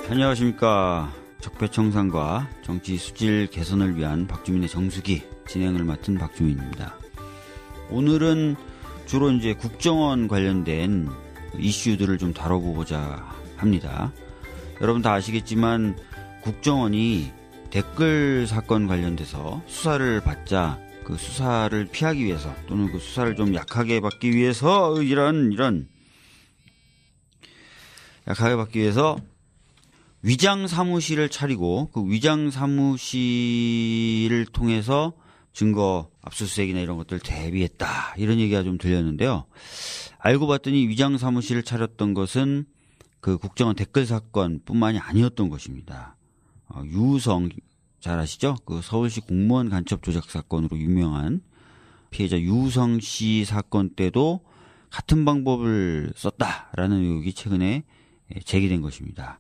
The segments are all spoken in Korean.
안녕하십니까. 적폐청산과 정치 수질 개선을 위한 박주민의 정수기 진행을 맡은 박주민입니다. 오늘은 주로 이제 국정원 관련된 이슈들을 좀 다뤄보고자 합니다. 여러분 다 아시겠지만 국정원이 댓글 사건 관련돼서 수사를 받자 그 수사를 피하기 위해서 또는 그 수사를 좀 약하게 받기 위해서 약하게 받기 위해서 위장 사무실을 차리고 그 위장 사무실을 통해서 증거 압수수색이나 이런 것들 대비했다 이런 얘기가 좀 들렸는데요. 알고 봤더니 위장 사무실을 차렸던 것은 그 국정원 댓글 사건뿐만이 아니었던 것입니다. 유우성 잘 아시죠? 그 서울시 공무원 간첩 조작 사건으로 유명한 피해자 유우성 씨 사건 때도 같은 방법을 썼다라는 의혹이 최근에 제기된 것입니다.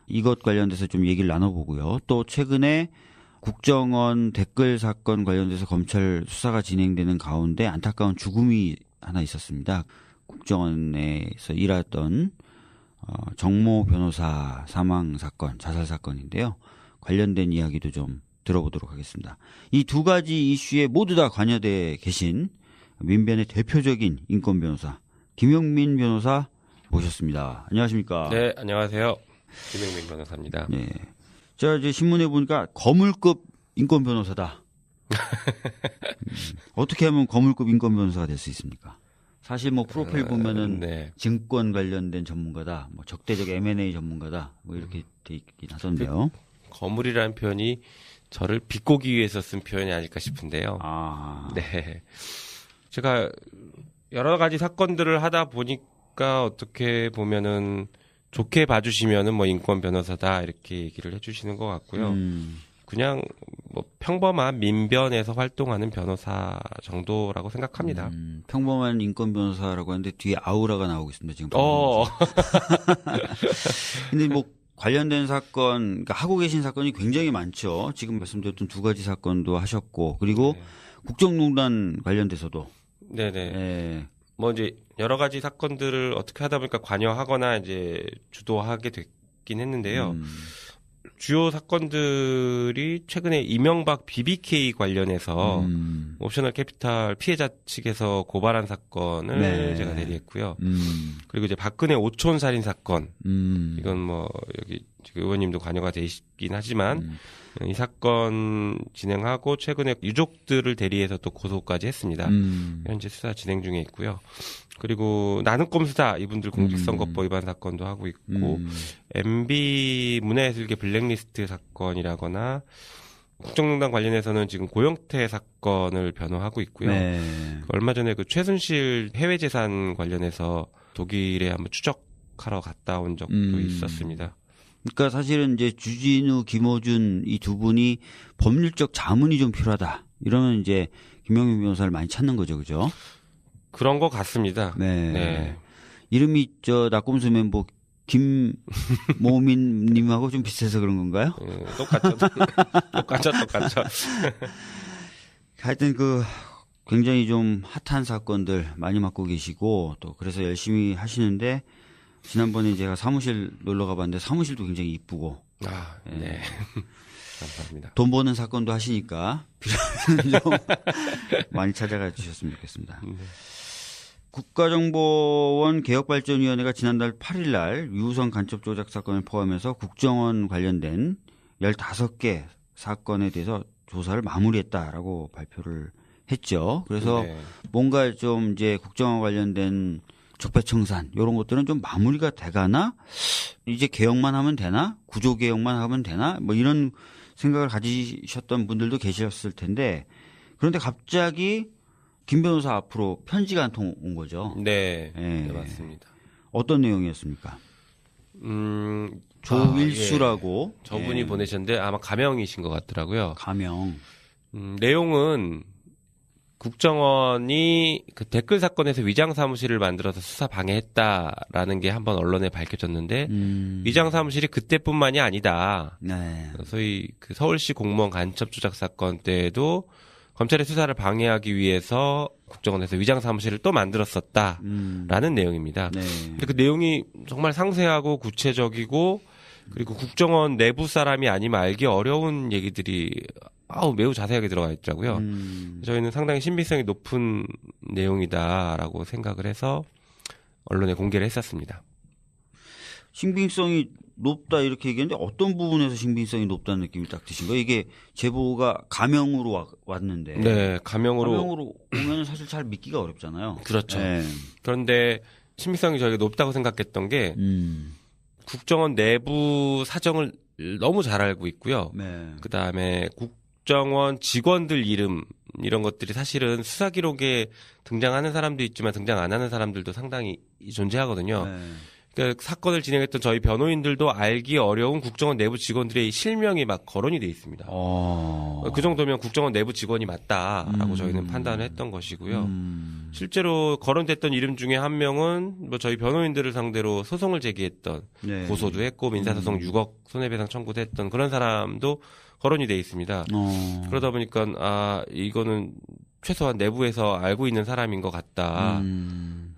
이것 관련돼서 좀 얘기를 나눠보고요. 또 최근에 국정원 댓글 사건 관련돼서 검찰 수사가 진행되는 가운데 안타까운 죽음이 하나 있었습니다. 국정원에서 일하던 정모 변호사 사망 사건, 자살 사건인데요. 관련된 이야기도 좀 들어보도록 하겠습니다. 이 두 가지 이슈에 모두 다 관여돼 계신 민변의 대표적인 인권 변호사 김용민 변호사 모셨습니다. 안녕하십니까? 네, 안녕하세요. 김용민 변호사입니다. 네, 제가 이제 신문에 보니까 거물급 인권 변호사다. 어떻게 하면 거물급 인권 변호사가 될 수 있습니까? 사실 뭐 프로필 보면은 네. 증권 관련된 전문가다, 뭐 적대적 M&A 전문가다, 뭐 이렇게 돼 있긴 하던데요. 거물이라는 표현이 저를 비꼬기 위해서 쓴 표현이 아닐까 싶은데요. 네. 제가 여러 가지 사건들을 하다 보니까 어떻게 보면은 좋게 봐주시면은 뭐 인권 변호사다 이렇게 얘기를 해주시는 것 같고요. 그냥 뭐 평범한 민변에서 활동하는 변호사 정도라고 생각합니다. 평범한 인권 변호사라고 하는데 뒤에 아우라가 나오고 있습니다. 지금. 근데 뭐 관련된 사건, 그러니까 하고 계신 사건이 굉장히 많죠. 지금 말씀드렸던 두 가지 사건도 하셨고, 그리고 네. 국정농단 관련돼서도. 네네. 네. 뭐 이제 여러 가지 사건들을 어떻게 하다 보니까 관여하거나 이제 주도하게 됐긴 했는데요. 주요 사건들이 최근에 이명박 BBK 관련해서 옵셔널 캐피탈 피해자 측에서 고발한 사건을 네. 제가 대리했고요. 그리고 이제 박근혜 오촌 살인 사건. 이건 뭐 여기 지금 의원님도 관여가 되시긴 하지만 이 사건 진행하고 최근에 유족들을 대리해서 또 고소까지 했습니다. 현재 수사 진행 중에 있고요. 그리고 나는 꼼수다 이분들 공직선거법 위반 사건도 하고 있고 MB 문화예술계 블랙리스트 사건이라거나 국정농단 관련해서는 지금 고영태 사건을 변호하고 있고요. 네. 얼마 전에 그 최순실 해외 재산 관련해서 독일에 한번 추적하러 갔다 온 적도 있었습니다. 그러니까 사실은 이제 주진우, 김어준 이 두 분이 법률적 자문이 좀 필요하다. 이러면 이제 김용민 변호사를 많이 찾는 거죠, 그죠? 그런 것 같습니다. 네. 네. 이름이 낙곰수 멤버 김모민님하고 좀 비슷해서 그런 건가요? 똑같죠. 똑같죠. 하여튼 굉장히 좀 핫한 사건들 많이 맡고 계시고 또 그래서 열심히 하시는데 지난번에 제가 사무실 놀러 가봤는데 사무실도 굉장히 이쁘고. 네. 감사합니다. 돈 버는 사건도 하시니까 필요하면 좀 많이 찾아가 주셨으면 좋겠습니다. 네. 국가정보원 개혁발전위원회가 지난달 8일 날 유우성 간첩 조작 사건을 포함해서 국정원 관련된 15개 사건에 대해서 조사를 마무리했다라고 발표를 했죠. 그래서 네. 뭔가 좀 이제 국정원 관련된 적폐청산 이런 것들은 좀 마무리가 돼가나 이제 개혁만 하면 되나 구조 개혁만 하면 되나 뭐 이런 생각을 가지셨던 분들도 계셨을 텐데 그런데 갑자기 김 변호사 앞으로 편지가 한 통 온 거죠. 네, 네 맞습니다. 어떤 내용이었습니까? 조일수라고 예. 저분이 보내셨는데 아마 가명이신 것 같더라고요. 가명. 내용은 국정원이 그 댓글 사건에서 위장 사무실을 만들어서 수사 방해했다라는 게 한번 언론에 밝혀졌는데 위장 사무실이 그때뿐만이 아니다. 네. 소위 그 서울시 공무원 간첩 조작 사건 때에도 검찰의 수사를 방해하기 위해서 국정원에서 위장 사무실을 또 만들었었다라는 내용입니다. 네. 근데 그 내용이 정말 상세하고 구체적이고 그리고 국정원 내부 사람이 아니면 알기 어려운 얘기들이 매우 자세하게 들어가 있더라고요. 저희는 상당히 신빙성이 높은 내용이다라고 생각을 해서 언론에 공개를 했었습니다. 신빙성이 높다 이렇게 얘기했는데 어떤 부분에서 신빙성이 높다는 느낌이 딱 드신 거예요? 이게 제보가 가명으로 왔는데. 네, 가명으로 오면 사실 잘 믿기가 어렵잖아요. 그렇죠. 네. 그런데 신빙성이 저희가 높다고 생각했던 게 국정원 내부 사정을 너무 잘 알고 있고요. 네. 그다음에 국정원 직원들 이름 이런 것들이 사실은 수사 기록에 등장하는 사람도 있지만 등장 안 하는 사람들도 상당히 존재하거든요. 네. 그러니까 사건을 진행했던 저희 변호인들도 알기 어려운 국정원 내부 직원들의 실명이 막 거론이 돼 있습니다. 그 정도면 국정원 내부 직원이 맞다라고 저희는 판단을 했던 것이고요. 실제로 거론됐던 이름 중에 한 명은 뭐 저희 변호인들을 상대로 소송을 제기했던 네. 고소도 했고 민사소송 6억 손해배상 청구도 했던 그런 사람도 거론이 돼 있습니다. 그러다 보니까 이거는 최소한 내부에서 알고 있는 사람인 것 같다.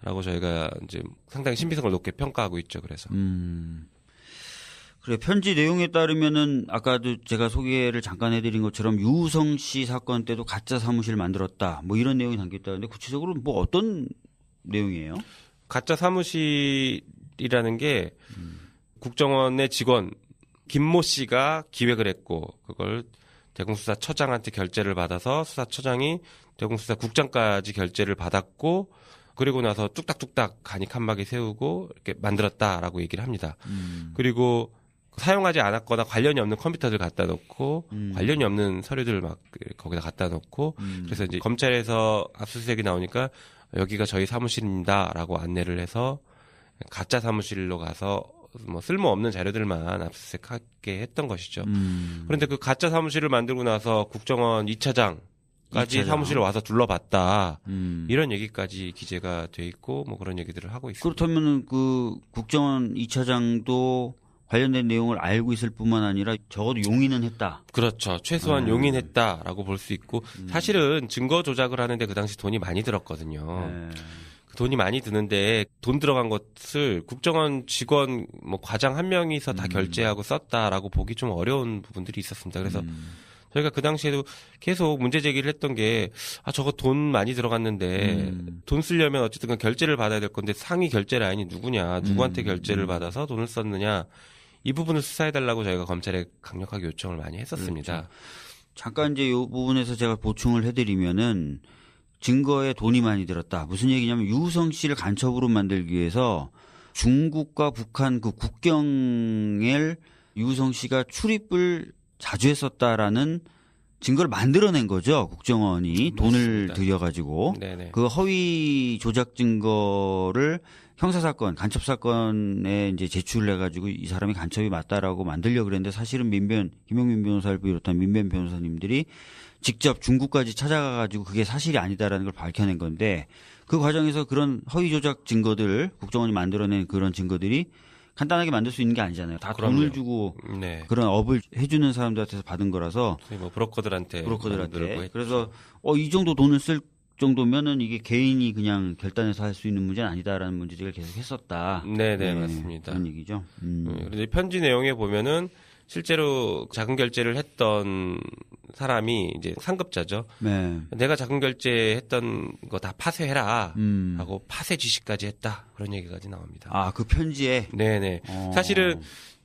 라고 저희가 이제 상당히 신빙성을 높게 평가하고 있죠. 그래서. 그래, 편지 내용에 따르면은 아까도 제가 소개를 잠깐 해드린 것처럼 유우성 씨 사건 때도 가짜 사무실 만들었다. 뭐 이런 내용이 담겨 있다는데 구체적으로 뭐 어떤 내용이에요? 가짜 사무실이라는 게 국정원의 직원 김모 씨가 기획을 했고 그걸 대공수사처장한테 결재를 받아서 수사처장이 대공수사국장까지 결재를 받았고 그리고 나서 뚝딱뚝딱 간이 칸막이 세우고 이렇게 만들었다라고 얘기를 합니다. 그리고 사용하지 않았거나 관련이 없는 컴퓨터들 갖다 놓고 관련이 없는 서류들 막 거기다 갖다 놓고 그래서 이제 검찰에서 압수수색이 나오니까 여기가 저희 사무실입니다라고 안내를 해서 가짜 사무실로 가서 뭐 쓸모없는 자료들만 압수수색하게 했던 것이죠. 그런데 그 가짜 사무실을 만들고 나서 국정원 2차장 까지 사무실에 와서 둘러봤다. 이런 얘기까지 기재가 돼 있고 뭐 그런 얘기들을 하고 있습니다. 그렇다면 그 국정원 2차장도 관련된 내용을 알고 있을 뿐만 아니라 적어도 용인은 했다. 그렇죠. 최소한 용인했다라고 볼 수 있고 사실은 증거 조작을 하는데 그 당시 돈이 많이 들었거든요. 그 돈이 많이 드는데 돈 들어간 것을 국정원 직원 뭐 과장 한 명이서 다 결제하고 썼다라고 보기 좀 어려운 부분들이 있었습니다. 그래서 저희가 그 당시에도 계속 문제 제기를 했던 게, 저거 돈 많이 들어갔는데, 돈 쓰려면 어쨌든 결제를 받아야 될 건데, 상위 결제 라인이 누구냐, 누구한테 결제를 받아서 돈을 썼느냐, 이 부분을 수사해달라고 저희가 검찰에 강력하게 요청을 많이 했었습니다. 그렇죠. 잠깐 이제 이 부분에서 제가 보충을 해드리면은, 증거에 돈이 많이 들었다. 무슨 얘기냐면, 유우성 씨를 간첩으로 만들기 위해서 중국과 북한 그 국경을 유우성 씨가 출입을 자주 했었다라는 증거를 만들어낸 거죠. 국정원이 돈을 들여가지고. 네네. 그 허위 조작 증거를 형사사건, 간첩사건에 이제 제출을 해가지고 이 사람이 간첩이 맞다라고 만들려고 그랬는데 사실은 김용민 변호사를 비롯한 민변 변호사님들이 직접 중국까지 찾아가가지고 그게 사실이 아니다라는 걸 밝혀낸 건데 그 과정에서 그런 허위 조작 증거들, 국정원이 만들어낸 그런 증거들이 간단하게 만들 수 있는 게 아니잖아요. 다 그럼요. 돈을 주고 네. 그런 업을 해주는 사람들한테서 받은 거라서 뭐 브로커들한테 그래서 이 정도 돈을 쓸 정도면은 이게 개인이 그냥 결단해서 할 수 있는 문제는 아니다라는 문제제기를 계속 했었다. 네네 맞습니다. 그런 얘기죠. 그런데 편지 내용에 보면은 실제로 자금 결제를 했던 사람이 이제 상급자죠. 네. 내가 자금 결제했던 거 다 파쇄해라. 라고 파쇄 지시까지 했다. 그런 얘기까지 나옵니다. 그 편지에? 네네. 사실은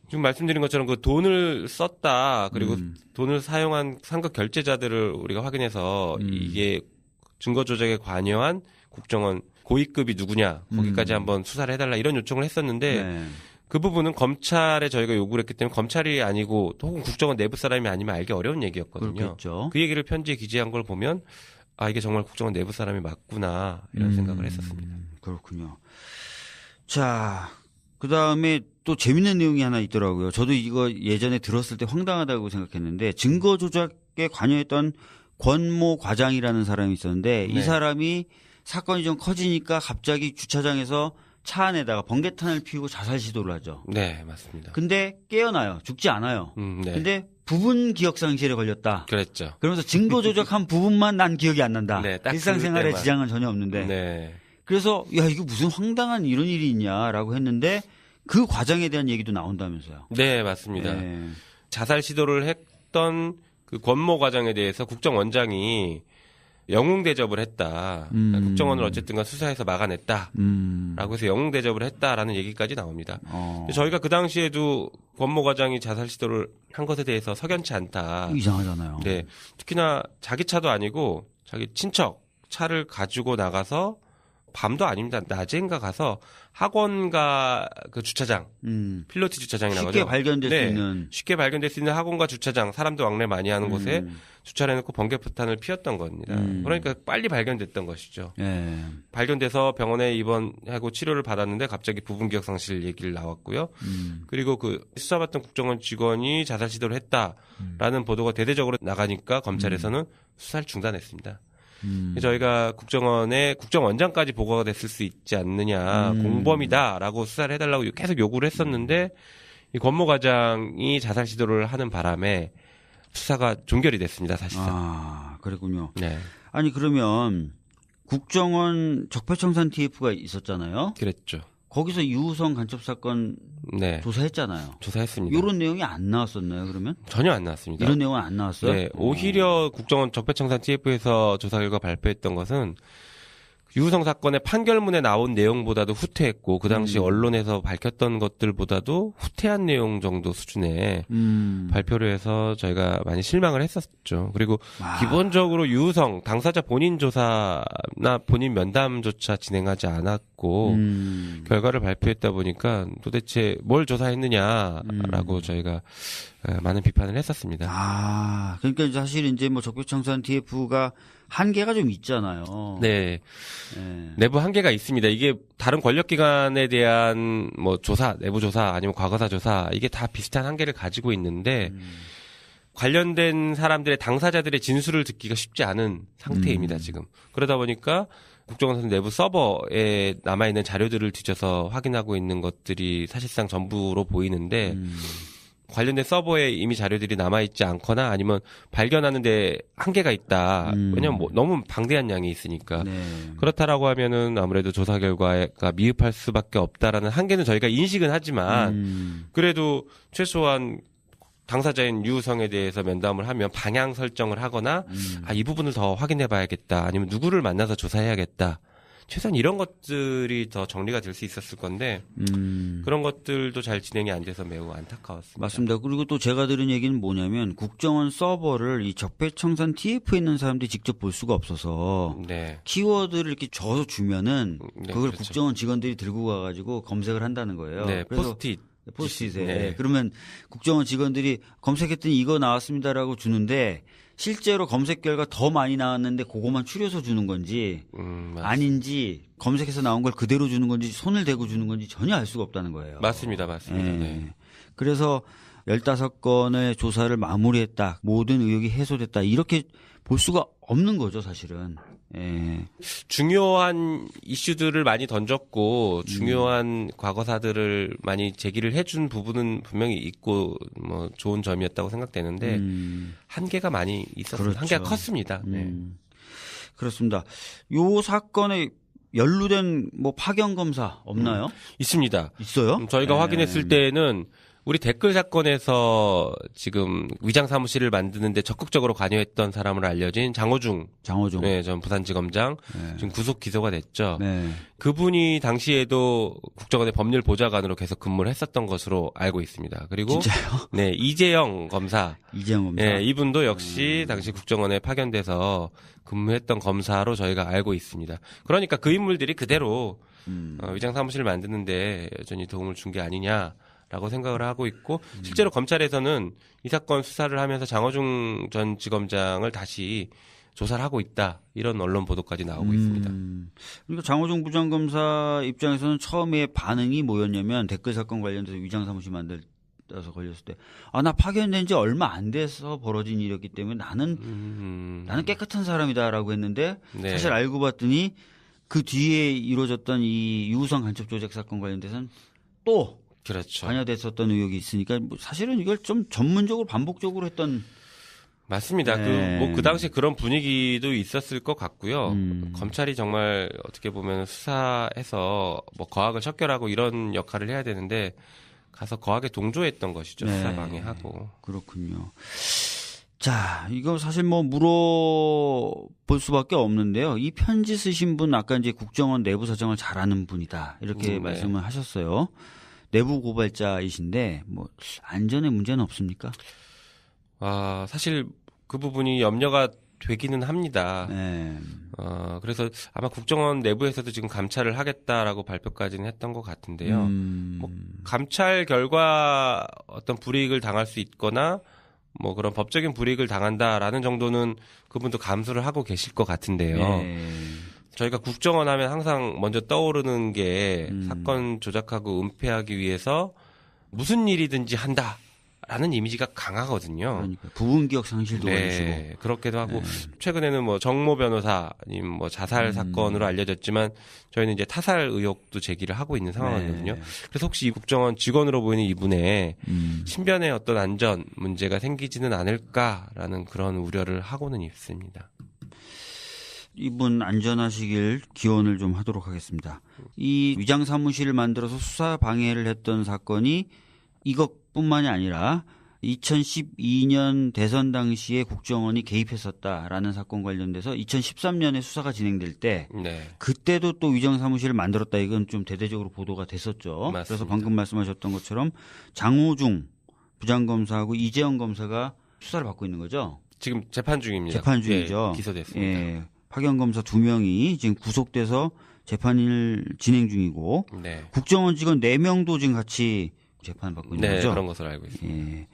지금 말씀드린 것처럼 그 돈을 썼다. 그리고 돈을 사용한 상급 결제자들을 우리가 확인해서 이게 증거 조작에 관여한 국정원 고위급이 누구냐. 거기까지 한번 수사를 해달라. 이런 요청을 했었는데 네. 그 부분은 검찰에 저희가 요구를 했기 때문에 검찰이 아니고 혹은 국정원 내부 사람이 아니면 알기 어려운 얘기였거든요. 그렇겠죠. 그 얘기를 편지에 기재한 걸 보면 이게 정말 국정원 내부 사람이 맞구나 이런 생각을 했었습니다. 그렇군요. 자, 그다음에 또 재밌는 내용이 하나 있더라고요. 저도 이거 예전에 들었을 때 황당하다고 생각했는데 증거 조작에 관여했던 권모 과장이라는 사람이 있었는데 네. 이 사람이 사건이 좀 커지니까 갑자기 주차장에서 차 안에다가 번개탄을 피우고 자살 시도를 하죠. 네, 맞습니다. 근데 깨어나요. 죽지 않아요. 네. 근데 부분 기억상실에 걸렸다. 그랬죠. 그러면서 증거 조작한 부분만 난 기억이 안 난다. 네, 딱 일상생활에 그때만. 지장은 전혀 없는데. 네. 그래서 이거 무슨 황당한 이런 일이 있냐라고 했는데 그 과정에 대한 얘기도 나온다면서요. 네, 맞습니다. 네. 자살 시도를 했던 그 권모 과정에 대해서 국정원장이 영웅 대접을 했다. 국정원을 어쨌든간 수사해서 막아냈다라고 해서 영웅 대접을 했다라는 얘기까지 나옵니다. 저희가 그 당시에도 권모 과장이 자살 시도를 한 것에 대해서 석연치 않다. 이상하잖아요. 네, 특히나 자기 차도 아니고 자기 친척 차를 가지고 나가서 밤도 아닙니다. 낮인가 가서 학원과 그 주차장, 필로티 주차장이라고 하죠. 쉽게 발견될 수 있는. 쉽게 발견될 수 있는 학원과 주차장, 사람들 왕래 많이 하는 곳에 주차를 해놓고 번개포탄을 피웠던 겁니다. 그러니까 빨리 발견됐던 것이죠. 예. 발견돼서 병원에 입원하고 치료를 받았는데 갑자기 부분기억 상실 얘기를 나왔고요. 그리고 그 수사받던 국정원 직원이 자살 시도를 했다라는 보도가 대대적으로 나가니까 검찰에서는 수사를 중단했습니다. 저희가 국정원장까지 보고가 됐을 수 있지 않느냐, 공범이다라고 수사를 해달라고 계속 요구를 했었는데 이 권모 과장이 자살 시도를 하는 바람에 수사가 종결이 됐습니다, 사실상. 아, 그랬군요. 네, 아니 그러면 국정원 적폐청산 TF가 있었잖아요. 그랬죠. 거기서 유우성 간첩 사건 네, 조사했잖아요. 조사했습니다. 이런 내용이 안 나왔었나요, 그러면? 전혀 안 나왔습니다. 이런 내용은 안 나왔어요? 네, 오히려 국정원 적폐청산 TF에서 조사 결과 발표했던 것은 유우성 사건의 판결문에 나온 내용보다도 후퇴했고 그 당시 언론에서 밝혔던 것들보다도 후퇴한 내용 정도 수준의 발표를 해서 저희가 많이 실망을 했었죠. 그리고 기본적으로 유우성 당사자 본인 조사나 본인 면담조차 진행하지 않았고 결과를 발표했다 보니까 도대체 뭘 조사했느냐라고 저희가 많은 비판을 했었습니다. 아, 그러니까 사실 이제 뭐 적폐청산 TF가 한계가 좀 있잖아요. 네. 네. 내부 한계가 있습니다. 이게 다른 권력기관에 대한 뭐 조사, 내부 조사 아니면 과거사 조사 이게 다 비슷한 한계를 가지고 있는데 관련된 사람들의 당사자들의 진술을 듣기가 쉽지 않은 상태입니다, 지금. 그러다 보니까 국정원 내부 서버에 남아있는 자료들을 뒤져서 확인하고 있는 것들이 사실상 전부로 보이는데 관련된 서버에 이미 자료들이 남아있지 않거나 아니면 발견하는데 한계가 있다. 왜냐면 뭐 너무 방대한 양이 있으니까. 네. 그렇다라고 하면은 아무래도 조사 결과가 미흡할 수밖에 없다라는 한계는 저희가 인식은 하지만 그래도 최소한 당사자인 유우성에 대해서 면담을 하면 방향 설정을 하거나 이 부분을 더 확인해 봐야겠다. 아니면 누구를 만나서 조사해야겠다. 최소한 이런 것들이 더 정리가 될 수 있었을 건데 그런 것들도 잘 진행이 안 돼서 매우 안타까웠습니다. 맞습니다. 그리고 또 제가 들은 얘기는 뭐냐면 국정원 서버를 이 적폐청산 TF에 있는 사람들이 직접 볼 수가 없어서 네. 키워드를 이렇게 적어 주면은 네, 그걸 그렇죠. 국정원 직원들이 들고 가가지고 검색을 한다는 거예요. 네, 그래서 포스트잇. 에 네. 그러면 국정원 직원들이 검색했더니 이거 나왔습니다라고 주는데 실제로 검색 결과 더 많이 나왔는데 그것만 추려서 주는 건지 아닌지 검색해서 나온 걸 그대로 주는 건지 손을 대고 주는 건지 전혀 알 수가 없다는 거예요. 맞습니다. 예. 네. 그래서 15건의 조사를 마무리했다. 모든 의혹이 해소됐다. 이렇게 볼 수가 없는 거죠, 사실은. 예. 중요한 이슈들을 많이 던졌고 중요한 과거사들을 많이 제기를 해준 부분은 분명히 있고 뭐 좋은 점이었다고 생각되는데 한계가 많이 있었습니다. 그렇죠. 한계가 컸습니다. 네. 그렇습니다. 요 사건에 연루된 뭐 파견 검사 없나요? 있습니다. 있어요? 저희가 네. 확인했을 때는 우리 댓글 사건에서 지금 위장 사무실을 만드는데 적극적으로 관여했던 사람으로 알려진 장호중, 네, 전 부산지검장 지금 구속 기소가 됐죠. 네. 그분이 당시에도 국정원의 법률 보좌관으로 계속 근무를 했었던 것으로 알고 있습니다. 그리고 진짜요? 네, 이재영 검사, 네, 이분도 역시 당시 국정원에 파견돼서 근무했던 검사로 저희가 알고 있습니다. 그러니까 그 인물들이 그대로 위장 사무실을 만드는데 여전히 도움을 준 게 아니냐. 라고 생각을 하고 있고 실제로 검찰에서는 이 사건 수사를 하면서 장호중 전 지검장을 다시 조사를 하고 있다. 이런 언론 보도까지 나오고 있습니다. 그러니까 장호중 부장검사 입장에서는 처음에 반응이 뭐였냐면 댓글 사건 관련돼서 위장 사무실 만들어서 걸렸을 때 나 파견된 지 얼마 안 돼서 벌어진 일이었기 때문에 나는 깨끗한 사람이다라고 했는데 네. 사실 알고 봤더니 그 뒤에 이루어졌던 이 유우성 간첩 조작 사건 관련돼서는 또 그렇죠. 관여됐었던 의혹이 있으니까 뭐 사실은 이걸 좀 전문적으로 반복적으로 했던 맞습니다. 네. 그 당시에 그런 분위기도 있었을 것 같고요. 검찰이 정말 어떻게 보면 수사해서 뭐 거악을 척결하고 이런 역할을 해야 되는데 가서 거하게 동조했던 것이죠. 네. 수사 방해하고. 그렇군요. 자, 이거 사실 뭐 물어볼 수밖에 없는데요. 이 편지 쓰신 분 아까 이제 국정원 내부 사정을 잘 아는 분이다. 이렇게 네. 말씀을 하셨어요. 내부 고발자이신데 뭐 안전에 문제는 없습니까? 사실 그 부분이 염려가 되기는 합니다. 네. 그래서 아마 국정원 내부에서도 지금 감찰을 하겠다라고 발표까지는 했던 것 같은데요. 뭐 감찰 결과 어떤 불이익을 당할 수 있거나 뭐 그런 법적인 불이익을 당한다라는 정도는 그분도 감수를 하고 계실 것 같은데요. 네. 저희가 국정원 하면 항상 먼저 떠오르는 게 사건 조작하고 은폐하기 위해서 무슨 일이든지 한다라는 이미지가 강하거든요. 그러니까 부분 기억 상실도 네, 많으시고. 그렇기도 하고 최근에는 뭐 정모 변호사님 뭐 자살 사건으로 알려졌지만 저희는 이제 타살 의혹도 제기를 하고 있는 상황이거든요. 네. 그래서 혹시 이 국정원 직원으로 보이는 이분의 신변에 어떤 안전 문제가 생기지는 않을까라는 그런 우려를 하고는 있습니다. 이분 안전하시길 기원을 좀 하도록 하겠습니다. 이 위장 사무실을 만들어서 수사 방해를 했던 사건이 이것뿐만이 아니라 2012년 대선 당시에 국정원이 개입했었다라는 사건 관련돼서 2013년에 수사가 진행될 때 네. 그때도 또 위장 사무실을 만들었다. 이건 좀 대대적으로 보도가 됐었죠. 맞습니다. 그래서 방금 말씀하셨던 것처럼 장호중 부장검사하고 이재영 검사가 수사를 받고 있는 거죠. 지금 재판 중입니다. 재판 중이죠. 예, 기소됐습니다. 예, 파견 검사 2명이 지금 구속돼서 재판을 진행 중이고 네. 국정원 직원 4명도 지금 같이 재판 받고 있는 네, 거죠. 그런 것으로 알고 있습니다. 예.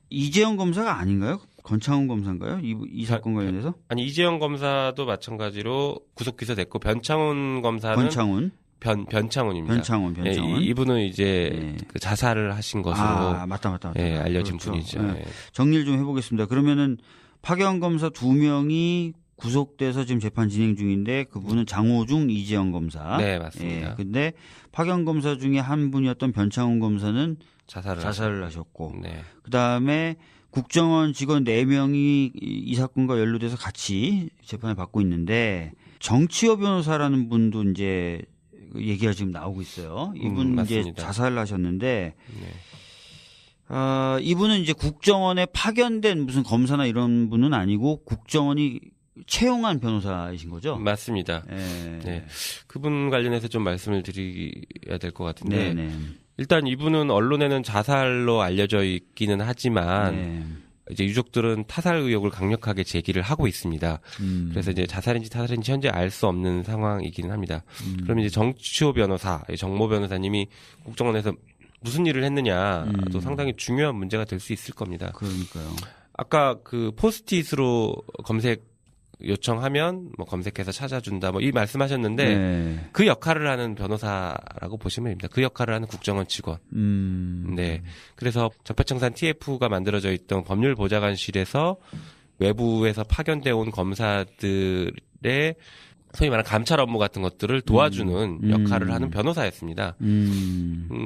이재영 검사가 아닌가요? 권창훈 검사인가요? 이 사건 관련해서? 아니 이재영 검사도 마찬가지로 구속 기소됐고 변창훈 검사는 권창훈, 변창훈입니다. 변창훈. 예, 이분은 이제 예. 그 자살을 하신 것으로 맞다. 예, 알려진 그렇죠. 분이죠. 예. 예. 정리를 좀 해보겠습니다. 그러면은 파견 검사 2명이 구속돼서 지금 재판 진행 중인데 그분은 장호중, 이재영 검사. 네, 맞습니다. 예. 근데 파견 검사 중에 한 분이었던 변창훈 검사는 자살을 하셨고. 네. 그다음에 국정원 직원 4명이 이 사건과 연루돼서 같이 재판을 받고 있는데 정치여 변호사라는 분도 이제 얘기가 지금 나오고 있어요. 이분 이제 맞습니다. 자살을 하셨는데 네. 이분은 이제 국정원에 파견된 무슨 검사나 이런 분은 아니고 국정원이 채용한 변호사이신 거죠? 맞습니다. 네. 네. 그분 관련해서 좀 말씀을 드려야 될 것 같은데 네네. 일단 이분은 언론에는 자살로 알려져 있기는 하지만 네. 이제 유족들은 타살 의혹을 강력하게 제기를 하고 있습니다. 그래서 이제 자살인지 타살인지 현재 알 수 없는 상황이기는 합니다. 그러면 이제 정치호 변호사, 정모 변호사님이 국정원에서 무슨 일을 했느냐 또 상당히 중요한 문제가 될 수 있을 겁니다. 그러니까요. 아까 그 포스트잇으로 검색 요청하면 뭐 검색해서 찾아준다 뭐 이 말씀하셨는데 네. 그 역할을 하는 변호사라고 보시면 됩니다. 그 역할을 하는 국정원 직원. 네. 그래서 적폐청산 TF가 만들어져 있던 법률보좌관실에서 외부에서 파견돼 온 검사들의 소위 말하는 감찰 업무 같은 것들을 도와주는 역할을 하는 변호사였습니다.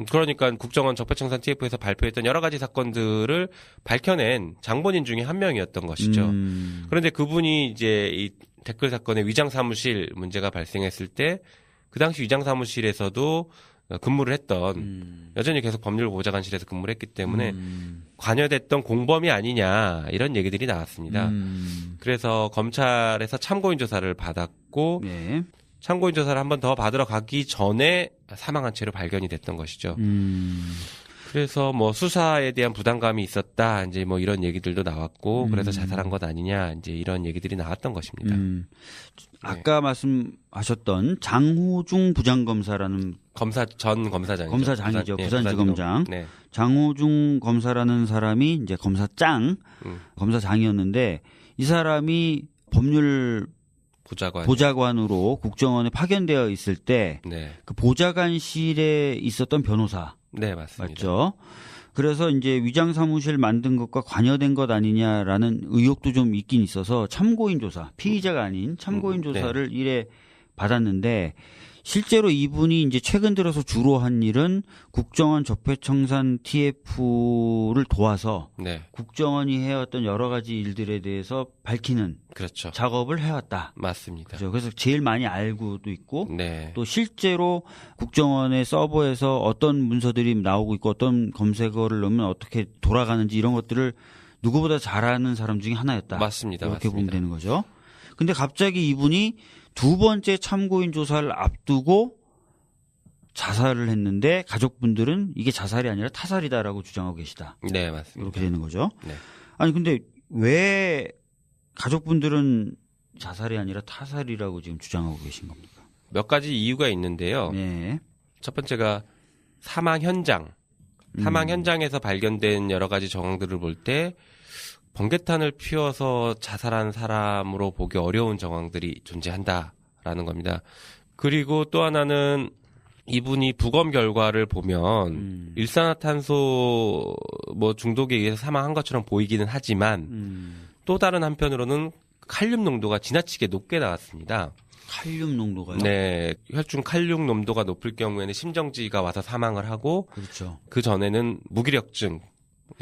그러니까 국정원 적폐청산 TF에서 발표했던 여러 가지 사건들을 밝혀낸 장본인 중에 한 명이었던 것이죠. 그런데 그분이 이제 이 댓글 사건의 위장 사무실 문제가 발생했을 때 그 당시 위장 사무실에서도 근무를 했던 여전히 계속 법률보좌관실에서 근무를 했기 때문에 관여됐던 공범이 아니냐 이런 얘기들이 나왔습니다. 그래서 검찰에서 참고인 조사를 받았고 네. 참고인 조사를 한 번 더 받으러 가기 전에 사망한 채로 발견이 됐던 것이죠. 그래서 뭐 수사에 대한 부담감이 있었다 이제 뭐 이런 얘기들도 나왔고 그래서 자살한 것 아니냐 이제 이런 얘기들이 나왔던 것입니다. 아까 말씀하셨던 장호중 부장검사라는 전 검사장이죠. 검사장이죠. 부산지검장. 네. 장호중 검사라는 사람이 이제 검사장, 검사장이었는데 이 사람이 법률 보좌관으로 국정원에 파견되어 있을 때 그 보좌관실에 있었던 변호사. 네, 맞습니다. 맞죠? 그래서 이제 위장 사무실 만든 것과 관여된 것 아니냐라는 의혹도 좀 있긴 있어서 참고인 조사, 피의자가 아닌 참고인 조사를 이래 받았는데 실제로 이분이 이제 최근 들어서 주로 한 일은 국정원 적폐청산 TF를 도와서 네. 국정원이 해왔던 여러 가지 일들에 대해서 밝히는 그렇죠. 작업을 해왔다. 맞습니다. 그렇죠. 그래서 제일 많이 알고도 있고 네. 또 실제로 국정원의 서버에서 어떤 문서들이 나오고 있고 어떤 검색어를 넣으면 어떻게 돌아가는지 이런 것들을 누구보다 잘 아는 사람 중에 하나였다. 맞습니다. 이렇게 맞습니다. 보면 되는 거죠. 근데 갑자기 이분이 두 번째 참고인 조사를 앞두고 자살을 했는데 가족분들은 이게 자살이 아니라 타살이다라고 주장하고 계시다. 네, 맞습니다. 이렇게 되는 거죠. 네. 아니 근데 왜 가족분들은 자살이 아니라 타살이라고 지금 주장하고 계신 겁니까? 몇 가지 이유가 있는데요. 네. 첫 번째가 사망 현장. 사망 현장에서 발견된 여러 가지 정황들을 볼 때 번개탄을 피워서 자살한 사람으로 보기 어려운 정황들이 존재한다라는 겁니다. 그리고 또 하나는 이분이 부검 결과를 보면 일산화탄소 뭐 중독에 의해서 사망한 것처럼 보이기는 하지만 또 다른 한편으로는 칼륨 농도가 지나치게 높게 나왔습니다. 칼륨 농도가요? 네, 혈중 칼륨 농도가 높을 경우에는 심정지가 와서 사망을 하고 그렇죠. 그 전에는 무기력증,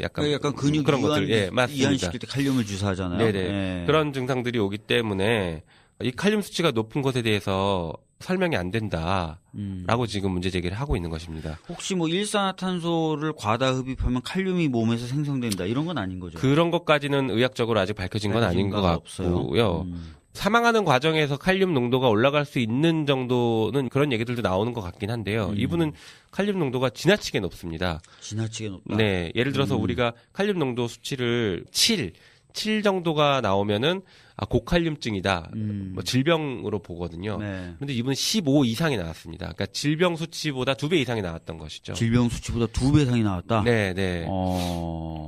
약간 근육 그런 것들, 예, 맞습니다. 이완시킬 때 칼륨을 주사하잖아요. 네네. 예. 그런 증상들이 오기 때문에 이 칼륨 수치가 높은 것에 대해서 설명이 안 된다라고 지금 문제 제기를 하고 있는 것입니다. 혹시 뭐 일산화탄소를 과다 흡입하면 칼륨이 몸에서 생성된다 이런 건 아닌 거죠? 그런 것까지는 의학적으로 아직 밝혀진 건 아닌 것 같고요. 사망하는 과정에서 칼륨 농도가 올라갈 수 있는 정도는 그런 얘기들도 나오는 것 같긴 한데요. 이분은 칼륨 농도가 지나치게 높습니다. 지나치게 높다. 네, 예를 들어서 우리가 칼륨 농도 수치를 7 정도가 나오면은 고칼륨증이다. 뭐 질병으로 보거든요. 네. 그런데 이분은 15 이상이 나왔습니다. 그러니까 질병 수치보다 2배 이상이 나왔던 것이죠. 질병 수치보다 2배 이상이 나왔다. 네, 네.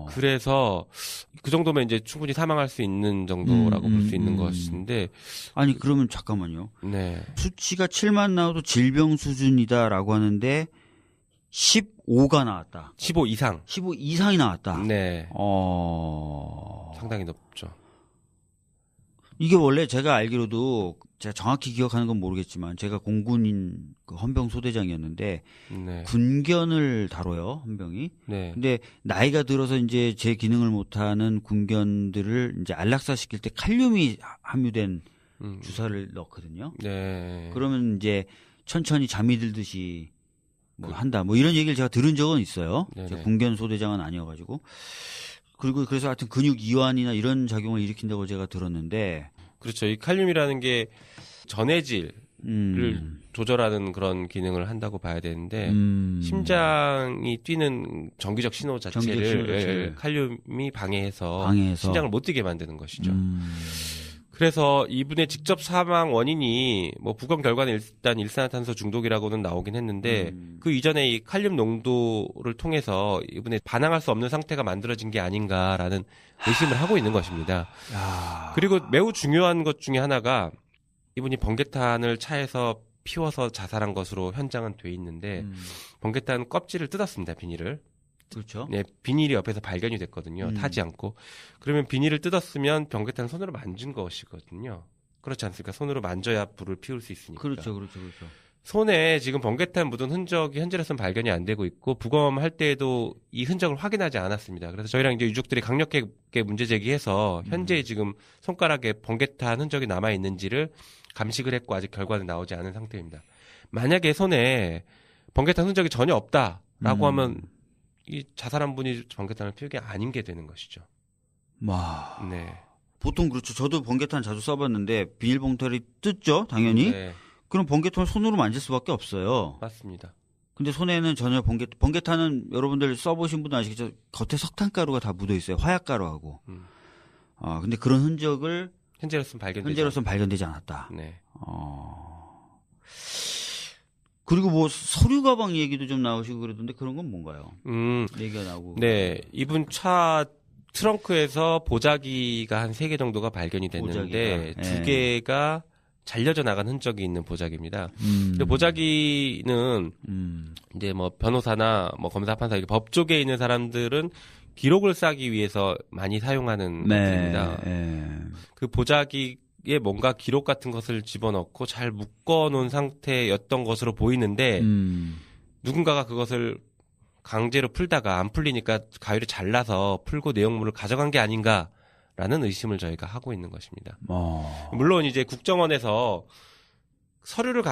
그래서 그 정도면 이제 충분히 사망할 수 있는 정도라고 볼 수 있는 것인데. 아니 그러면 잠깐만요. 네. 수치가 7만 나와도 질병 수준이다라고 하는데 15가 나왔다. 15 이상. 15 이상이 나왔다. 네. 상당히 높죠. 이게 원래 제가 알기로도 제가 정확히 기억하는 건 모르겠지만 제가 공군인 그 헌병 소대장이었는데 네. 군견을 다뤄요, 헌병이. 네. 근데 나이가 들어서 이제 제 기능을 못하는 군견들을 이제 안락사 시킬 때 칼륨이 함유된 주사를 넣거든요. 네. 그러면 이제 천천히 잠이 들듯이 뭐 한다. 뭐 이런 얘기를 제가 들은 적은 있어요. 제가 군견 소대장은 아니어가지고. 그리고 그래서 하여튼 근육 이완이나 이런 작용을 일으킨다고 제가 들었는데. 그렇죠. 이 칼륨이라는 게 전해질을 조절하는 그런 기능을 한다고 봐야 되는데 심장이 뛰는 정기적 신호 자체를 칼륨이 방해해서 심장을 못 뛰게 만드는 것이죠. 그래서 이분의 직접 사망 원인이 뭐 부검 결과는 일단 일산화탄소 중독이라고는 나오긴 했는데 그 이전에 이 칼륨 농도를 통해서 이분의 반항할 수 없는 상태가 만들어진 게 아닌가라는 의심을 하고 있는 것입니다. 그리고 매우 중요한 것 중에 하나가 이분이 번개탄을 차에서 피워서 자살한 것으로 현장은 돼 있는데 번개탄 껍질을 뜯었습니다. 비닐을. 그렇죠. 네, 비닐이 옆에서 발견이 됐거든요. 타지 않고. 그러면 비닐을 뜯었으면 번개탄 손으로 만진 것이거든요. 그렇지 않습니까? 손으로 만져야 불을 피울 수 있으니까. 그렇죠. 손에 지금 번개탄 묻은 흔적이 현재로서는 발견이 안 되고 있고 부검할 때에도 이 흔적을 확인하지 않았습니다. 그래서 저희랑 이제 유족들이 강력하게 문제 제기해서 현재 지금 손가락에 번개탄 흔적이 남아 있는지를 감식을 했고 아직 결과는 나오지 않은 상태입니다. 만약에 손에 번개탄 흔적이 전혀 없다라고 하면 이 자살한 분이 번개탄을 피운 게 아닌 게 되는 것이죠. 네. 보통 그렇죠. 저도 번개탄 자주 써봤는데 비닐봉투를 뜯죠, 당연히. 네. 그럼 번개탄을 손으로 만질 수밖에 없어요. 맞습니다. 근데 손에는 전혀 번개탄은 여러분들 써보신 분도 아시겠죠. 겉에 석탄가루가 다 묻어 있어요. 화약가루하고. 근데 그런 흔적을 현재로서는 발견되지 않았다. 네. 그리고 뭐 서류 가방 얘기도 좀 나오시고 그러던데 그런 건 뭔가요? 얘기가 나오고. 네. 이분 차 트렁크에서 보자기가 한 3개 정도가 발견이 됐는데 보자기가. 2개가 잘려져 나간 흔적이 있는 보자기입니다. 근데 보자기는 이제 뭐 변호사나 뭐 검사 판사 이렇게 법 쪽에 있는 사람들은 기록을 싸기 위해서 많이 사용하는 것입니다. 그 보자기의 에 뭔가 기록 같은 것을 집어넣고 잘 묶어놓은 상태였던 것으로 보이는데 누군가가 그것을 강제로 풀다가 안 풀리니까 가위를 잘라서 풀고 내용물을 가져간 게 아닌가라는 의심을 저희가 하고 있는 것입니다. 물론 이제 국정원에서 서류를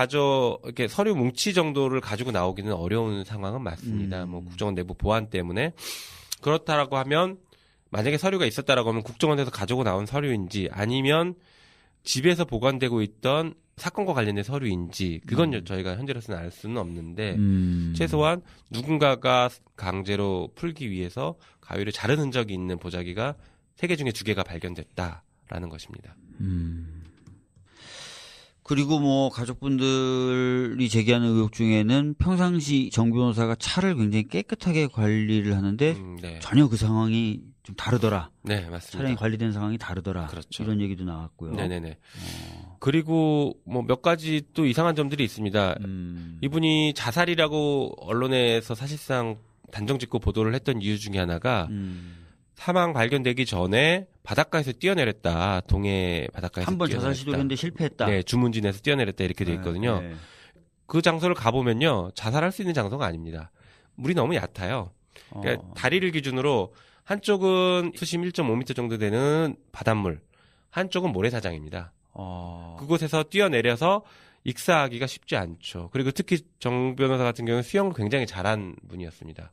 이렇게 서류 뭉치 정도를 가지고 나오기는 어려운 상황은 맞습니다. 뭐 국정원 내부 보안 때문에. 그렇다라고 하면 만약에 서류가 있었다라고 하면 국정원에서 가지고 나온 서류인지 아니면 집에서 보관되고 있던 사건과 관련된 서류인지 그건 저희가 현재로서는 알 수는 없는데 최소한 누군가가 강제로 풀기 위해서 가위를 자른 흔적이 있는 보자기가 3개 중에 2개가 발견됐다라는 것입니다. 그리고 뭐 가족분들이 제기하는 의혹 중에는 평상시 정 변호사가 차를 굉장히 깨끗하게 관리를 하는데 네. 전혀 그 상황이 좀 다르더라. 네, 맞습니다. 차량이 관리된 상황이 다르더라. 그렇죠. 이런 얘기도 나왔고요. 네네네. 그리고 뭐 몇 가지 또 이상한 점들이 있습니다. 이분이 자살이라고 언론에서 사실상 단정짓고 보도를 했던 이유 중에 하나가 사망 발견되기 전에 바닷가에서 뛰어내렸다. 동해 바닷가에서 한 번 뛰어내렸다. 자살 시도를 했는데 실패했다. 네, 주문진에서 뛰어내렸다 이렇게 돼 있거든요. 네. 그 장소를 가보면요. 자살할 수 있는 장소가 아닙니다. 물이 너무 얕아요. 그러니까 다리를 기준으로 한쪽은 수심 1.5m 정도 되는 바닷물, 한쪽은 모래사장입니다. 그곳에서 뛰어내려서 익사하기가 쉽지 않죠. 그리고 특히 정 변호사 같은 경우는 수영을 굉장히 잘한 분이었습니다.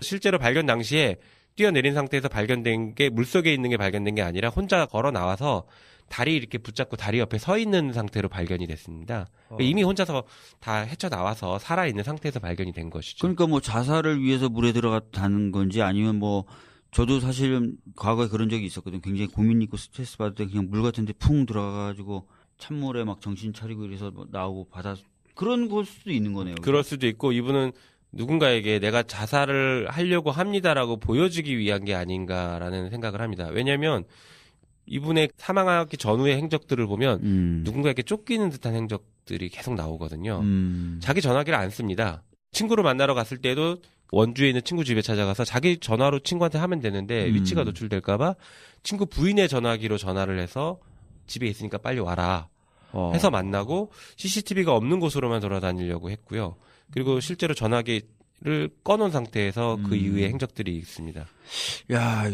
실제로 발견 당시에 뛰어내린 상태에서 발견된 게 물속에 있는 게 발견된 게 아니라 혼자 걸어 나와서 다리 이렇게 붙잡고 다리 옆에 서 있는 상태로 발견이 됐습니다. 이미 혼자서 다 헤쳐나와서 살아있는 상태에서 발견이 된 것이죠. 그러니까 뭐 자살을 위해서 물에 들어갔다는 건지 아니면 뭐 저도 사실 과거에 그런 적이 있었거든요. 굉장히 고민 있고 스트레스 받을 때 그냥 물 같은 데 푹 들어가가지고 찬물에 막 정신 차리고 이래서 뭐 나오고 그런 걸 수도 있는 거네요. 그럴 수도 있고 이분은 누군가에게 내가 자살을 하려고 합니다라고 보여주기 위한 게 아닌가라는 생각을 합니다. 왜냐하면 이분의 사망하기 전후의 행적들을 보면 누군가에게 쫓기는 듯한 행적들이 계속 나오거든요. 자기 전화기를 안 씁니다. 친구를 만나러 갔을 때도 원주에 있는 친구 집에 찾아가서 자기 전화로 친구한테 하면 되는데 위치가 노출될까봐 친구 부인의 전화기로 전화를 해서 집에 있으니까 빨리 와라 해서 만나고 CCTV가 없는 곳으로만 돌아다니려고 했고요. 그리고 실제로 전화기를 꺼놓은 상태에서 그 이후의 행적들이 있습니다. 야,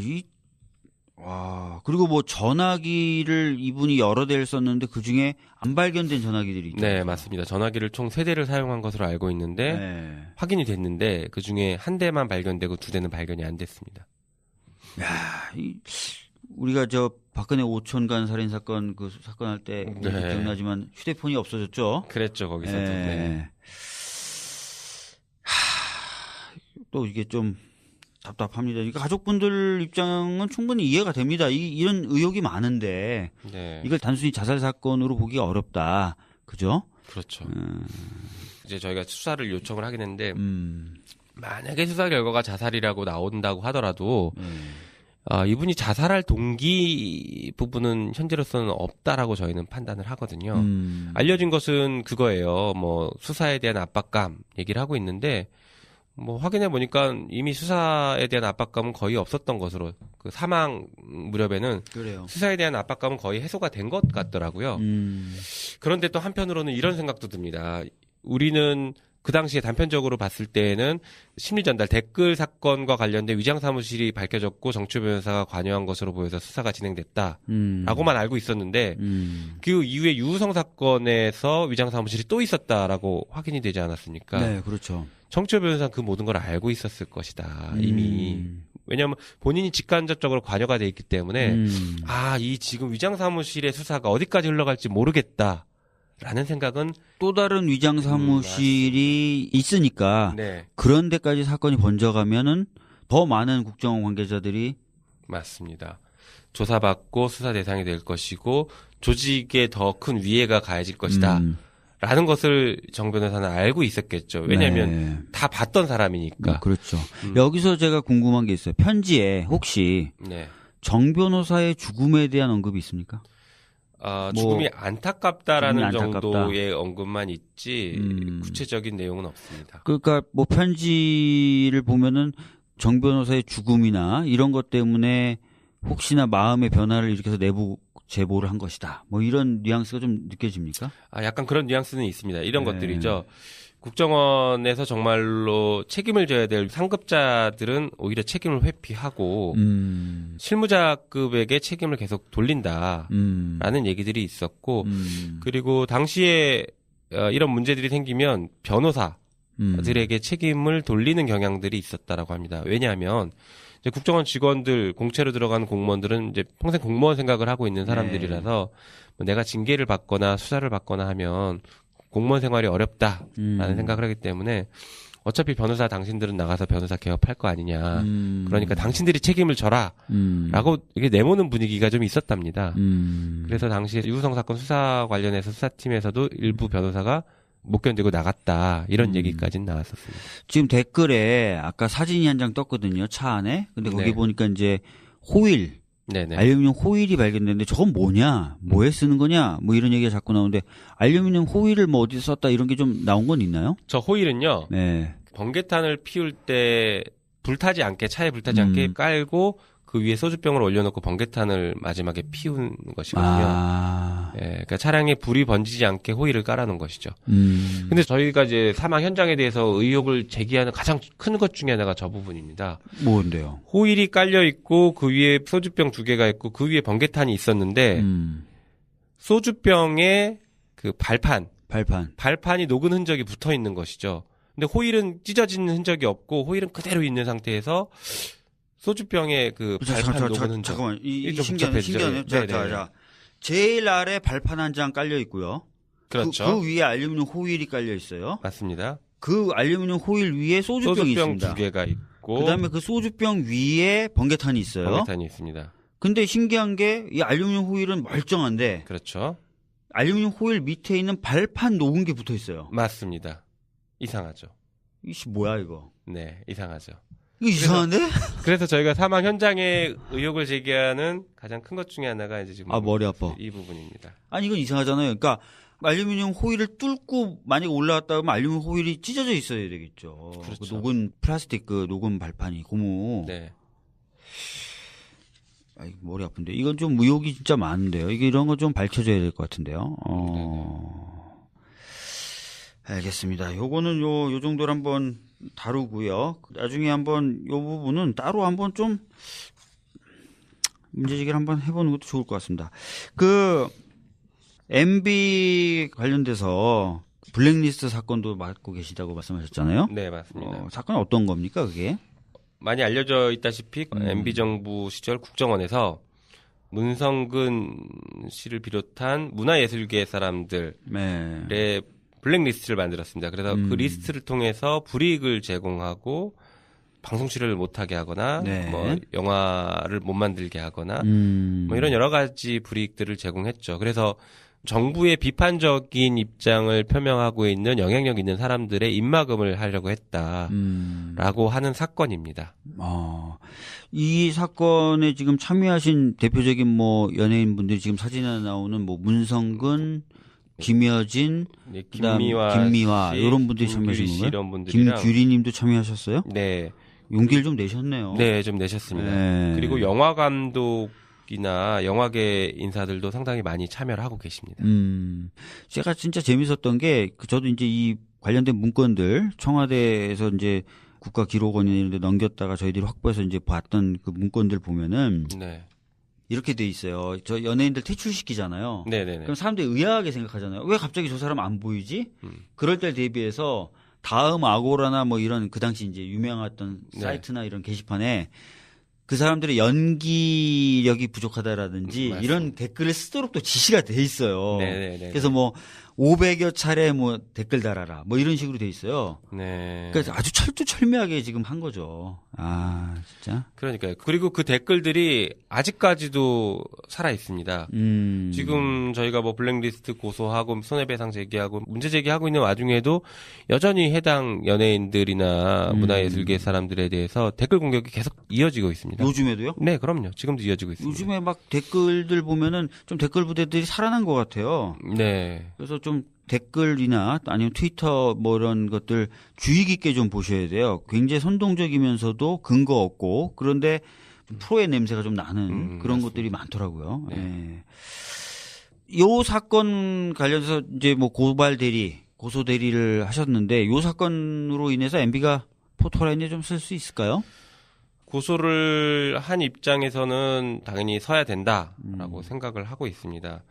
그리고 뭐 전화기를 이분이 여러 대를 썼는데 그 중에 안 발견된 전화기들이 있죠. 네, 맞습니다. 전화기를 총 3대를 사용한 것으로 알고 있는데 확인이 됐는데 그 중에 1대만 발견되고 2대는 발견이 안 됐습니다. 야, 우리가 저 박근혜 오촌간 살인 사건 그 사건 할 때 기억나지만 휴대폰이 없어졌죠. 그랬죠, 거기서도. 네. 또 이게 좀 답답합니다. 그러니까 가족분들 입장은 충분히 이해가 됩니다. 이런 의혹이 많은데 이걸 단순히 자살 사건으로 보기가 어렵다. 그죠? 그렇죠. 이제 저희가 수사를 요청을 하긴 했는데 만약에 수사 결과가 자살이라고 나온다고 하더라도 이분이 자살할 동기 부분은 현재로서는 없다라고 저희는 판단을 하거든요. 알려진 것은 그거예요. 뭐 수사에 대한 압박감 얘기를 하고 있는데 뭐 확인해 보니까 이미 수사에 대한 압박감은 거의 없었던 것으로 그 사망 무렵에는 그래요. 수사에 대한 압박감은 거의 해소가 된 것 같더라고요. 그런데 또 한편으로는 이런 생각도 듭니다. 우리는 그 당시에 단편적으로 봤을 때는 심리전달 댓글 사건과 관련된 위장사무실이 밝혀졌고 정치호 변호사가 관여한 것으로 보여서 수사가 진행됐다라고만 알고 있었는데 그 이후에 유우성 사건에서 위장사무실이 또 있었다라고 확인이 되지 않았습니까? 네, 그렇죠. 정치호 변호사는 그 모든 걸 알고 있었을 것이다. 이미. 왜냐하면 본인이 직간접적으로 관여가 돼 있기 때문에 이 지금 위장사무실의 수사가 어디까지 흘러갈지 모르겠다. 라는 생각은 또 다른 위장 사무실이 있으니까 그런 데까지 사건이 번져가면은 더 많은 국정원 관계자들이 맞습니다. 조사받고 수사 대상이 될 것이고 조직에 더 큰 위해가 가해질 것이다. 라는 것을 정 변호사는 알고 있었겠죠. 왜냐하면 다 봤던 사람이니까. 그렇죠. 여기서 제가 궁금한 게 있어요. 편지에 혹시 정 변호사의 죽음에 대한 언급이 있습니까? 죽음이 안타깝다라는 죽음이 안타깝다. 정도의 언급만 있지 구체적인 내용은 없습니다. 그러니까 뭐 편지를 보면은 정 변호사의 죽음이나 이런 것 때문에 혹시나 마음의 변화를 일으켜서 내부 제보를 한 것이다. 뭐 이런 뉘앙스가 좀 느껴집니까? 약간 그런 뉘앙스는 있습니다. 이런 네. 것들이죠. 국정원에서 정말로 책임을 져야 될 상급자들은 오히려 책임을 회피하고 실무자급에게 책임을 계속 돌린다라는 얘기들이 있었고 그리고 당시에 이런 문제들이 생기면 변호사들에게 책임을 돌리는 경향들이 있었다라고 합니다. 왜냐하면 이제 국정원 직원들 공채로 들어가는 공무원들은 이제 평생 공무원 생각을 하고 있는 사람들이라서 뭐 내가 징계를 받거나 수사를 받거나 하면 공무원 생활이 어렵다라는 생각을 하기 때문에 어차피 변호사 당신들은 나가서 변호사 개업할 거 아니냐. 그러니까 당신들이 책임을 져라라고 이게 내모는 분위기가 좀 있었답니다. 그래서 당시에 유우성 사건 수사 관련해서 수사팀에서도 일부 변호사가 못 견디고 나갔다 이런 얘기까지는 나왔었습니다. 지금 댓글에 아까 사진이 한 장 떴거든요. 차 안에. 근데 거기 네. 보니까 이제 호일 네네. 알루미늄 호일이 발견됐는데 저건 뭐냐? 뭐에 쓰는 거냐? 뭐 이런 얘기가 자꾸 나오는데 알루미늄 호일을 뭐 어디서 썼다 이런 게 좀 나온 건 있나요? 저 호일은요. 네. 번개탄을 피울 때 불타지 않게 차에 불타지 않게 깔고 그 위에 소주병을 올려놓고 번개탄을 마지막에 피운 것이거든요. 예, 그러니까 차량에 불이 번지지 않게 호일을 깔아놓은 것이죠. 근데 저희가 이제 사망 현장에 대해서 의혹을 제기하는 가장 큰 것 중에 하나가 저 부분입니다. 뭔데요? 호일이 깔려 있고 그 위에 소주병 2개가 있고 그 위에 번개탄이 있었는데 소주병에 그 발판이 녹은 흔적이 붙어 있는 것이죠. 근데 호일은 찢어진 흔적이 없고 호일은 그대로 있는 상태에서 소주병에 그 발판 녹은 흔적. 잠깐만. 이 좀 신기하네. 복잡해지죠. 자. 제일 아래 발판 한 장 깔려 있고요. 그렇죠. 그 위에 알루미늄 호일이 깔려 있어요. 맞습니다. 그 알루미늄 호일 위에 소주병이 있습니다. 2개가 있고 그다음에 그 소주병 위에 번개탄이 있어요. 번개탄이 있습니다. 근데 신기한 게 이 알루미늄 호일은 멀쩡한데 그렇죠. 알루미늄 호일 밑에 있는 발판 녹은 게 붙어 있어요. 맞습니다. 이상하죠. 이씨 뭐야 이거? 네, 이상하죠. 이거 이상한데? 그래서 저희가 사망 현장에 의혹을 제기하는 가장 큰 것 중에 하나가 이제 지금 머리 아파. 이 부분입니다. 아니 이건 이상하잖아요. 그러니까 알루미늄 호일을 뚫고 만약에 올라왔다 그러면 알루미늄 호일이 찢어져 있어야 되겠죠. 그렇죠. 그 녹은 플라스틱 그 녹은 발판이 고무. 네. 아이, 머리 아픈데 이건 좀 의혹이 진짜 많은데요. 이게 이런 거 좀 밝혀줘야 될 것 같은데요. 알겠습니다. 요거는 요 정도로 한번 다루고요. 나중에 한번 요 부분은 따로 한번 좀 문제제기를 한번 해보는 것도 좋을 것 같습니다. 그 MB 관련돼서 블랙리스트 사건도 맡고 계시다고 말씀하셨잖아요. 네, 맞습니다. 사건은 어떤 겁니까, 그게? 많이 알려져 있다시피 MB 정부 시절 국정원에서 문성근 씨를 비롯한 문화예술계 사람들의 네. 블랙리스트를 만들었습니다. 그래서 그 리스트를 통해서 불이익을 제공하고 방송 출연을 못하게 하거나 네. 뭐 영화를 못 만들게 하거나 뭐 이런 여러 가지 불이익들을 제공했죠. 그래서 정부의 비판적인 입장을 표명하고 있는 영향력 있는 사람들의 입막음을 하려고 했다라고 하는 사건입니다. 이 사건에 지금 참여하신 대표적인 뭐 연예인분들이 지금 사진에 나오는 뭐 문성근, 김여진, 네, 김미화 씨, 이런 분들이 김규리 참여하신 씨 건가요? 이런 분들이랑 김규리님도 참여하셨어요? 네, 용기를 좀 내셨네요. 네, 좀 내셨습니다. 네. 그리고 영화 감독이나 영화계 인사들도 상당히 많이 참여를 하고 계십니다. 제가 진짜 재밌었던 게 저도 이제 이 관련된 문건들 청와대에서 이제 국가기록원이나 이런 데 넘겼다가 저희들이 확보해서 이제 봤던 그 문건들 보면은 네, 이렇게 돼 있어요. 저 연예인들 퇴출시키잖아요. 네네네. 그럼 사람들이 의아하게 생각하잖아요. 왜 갑자기 저 사람 안 보이지? 그럴 때 대비해서 다음 아고라나 뭐 이런 그 당시 이제 유명했던 네. 사이트나 이런 게시판에 그 사람들의 연기력이 부족하다라든지 맞습니다. 이런 댓글을 쓰도록 또 지시가 돼 있어요. 네네네. 그래서 뭐 500여 차례 뭐 댓글 달아라 뭐 이런 식으로 돼 있어요. 네. 그래서 아주 철두철미하게 지금 한 거죠. 아 진짜. 그러니까요. 그리고 그 댓글들이 아직까지도 살아 있습니다. 지금 저희가 뭐 블랙리스트 고소하고 손해배상 제기하고 문제 제기하고 있는 와중에도 여전히 해당 연예인들이나 문화예술계 사람들에 대해서 댓글 공격이 계속 이어지고 있습니다. 요즘에도요? 네, 그럼요. 지금도 이어지고 있습니다. 요즘에 막 댓글들 보면은 좀 댓글 부대들이 살아난 것 같아요. 네. 그래서 좀 댓글이나 아니면 트위터 뭐 이런 것들 주의 깊게 좀 보셔야 돼요. 굉장히 선동적이면서도 근거 없고 그런데 프로의 냄새가 좀 나는 그런 맞습니다. 것들이 많더라고요. 네. 예. 요 사건 관련해서 이제 뭐 고소 대리를 하셨는데 요 사건으로 인해서 MB가 포토라인에 좀 쓸 수 있을까요? 고소를 한 입장에서는 당연히 서야 된다라고 생각을 하고 있습니다.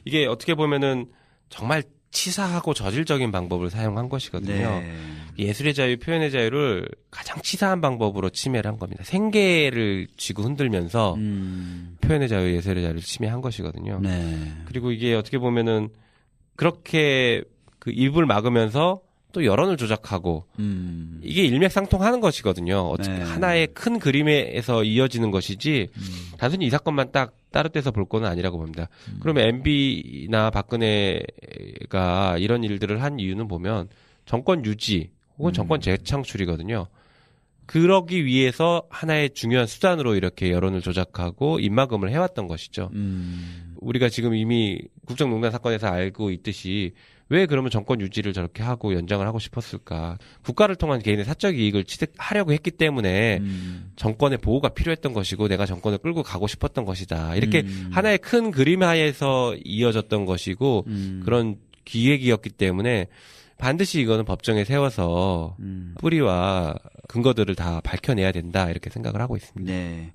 이게 어떻게 보면은 정말 치사하고 저질적인 방법을 사용한 것이거든요. 네. 예술의 자유, 표현의 자유를 가장 치사한 방법으로 침해를 한 겁니다. 생계를 쥐고 흔들면서 표현의 자유, 예술의 자유를 침해한 것이거든요. 네. 그리고 이게 어떻게 보면은 그렇게 그 입을 막으면서 또 여론을 조작하고 이게 일맥상통하는 것이거든요. 어떻게 네. 하나의 큰 그림에서 이어지는 것이지 단순히 이 사건만 딱 따로 떼서 볼 거는 아니라고 봅니다. 그러면 MB나 박근혜가 이런 일들을 한 이유는 보면 정권 유지 혹은 정권 재창출이거든요. 그러기 위해서 하나의 중요한 수단으로 이렇게 여론을 조작하고 입막음을 해왔던 것이죠. 우리가 지금 이미 국정농단 사건에서 알고 있듯이 왜 그러면 정권 유지를 저렇게 하고 연장을 하고 싶었을까? 국가를 통한 개인의 사적 이익을 취득하려고 했기 때문에 정권의 보호가 필요했던 것이고 내가 정권을 끌고 가고 싶었던 것이다. 이렇게 하나의 큰 그림 하에서 이어졌던 것이고 그런 기획이었기 때문에 반드시 이거는 법정에 세워서 뿌리와 근거들을 다 밝혀내야 된다. 이렇게 생각을 하고 있습니다. 네.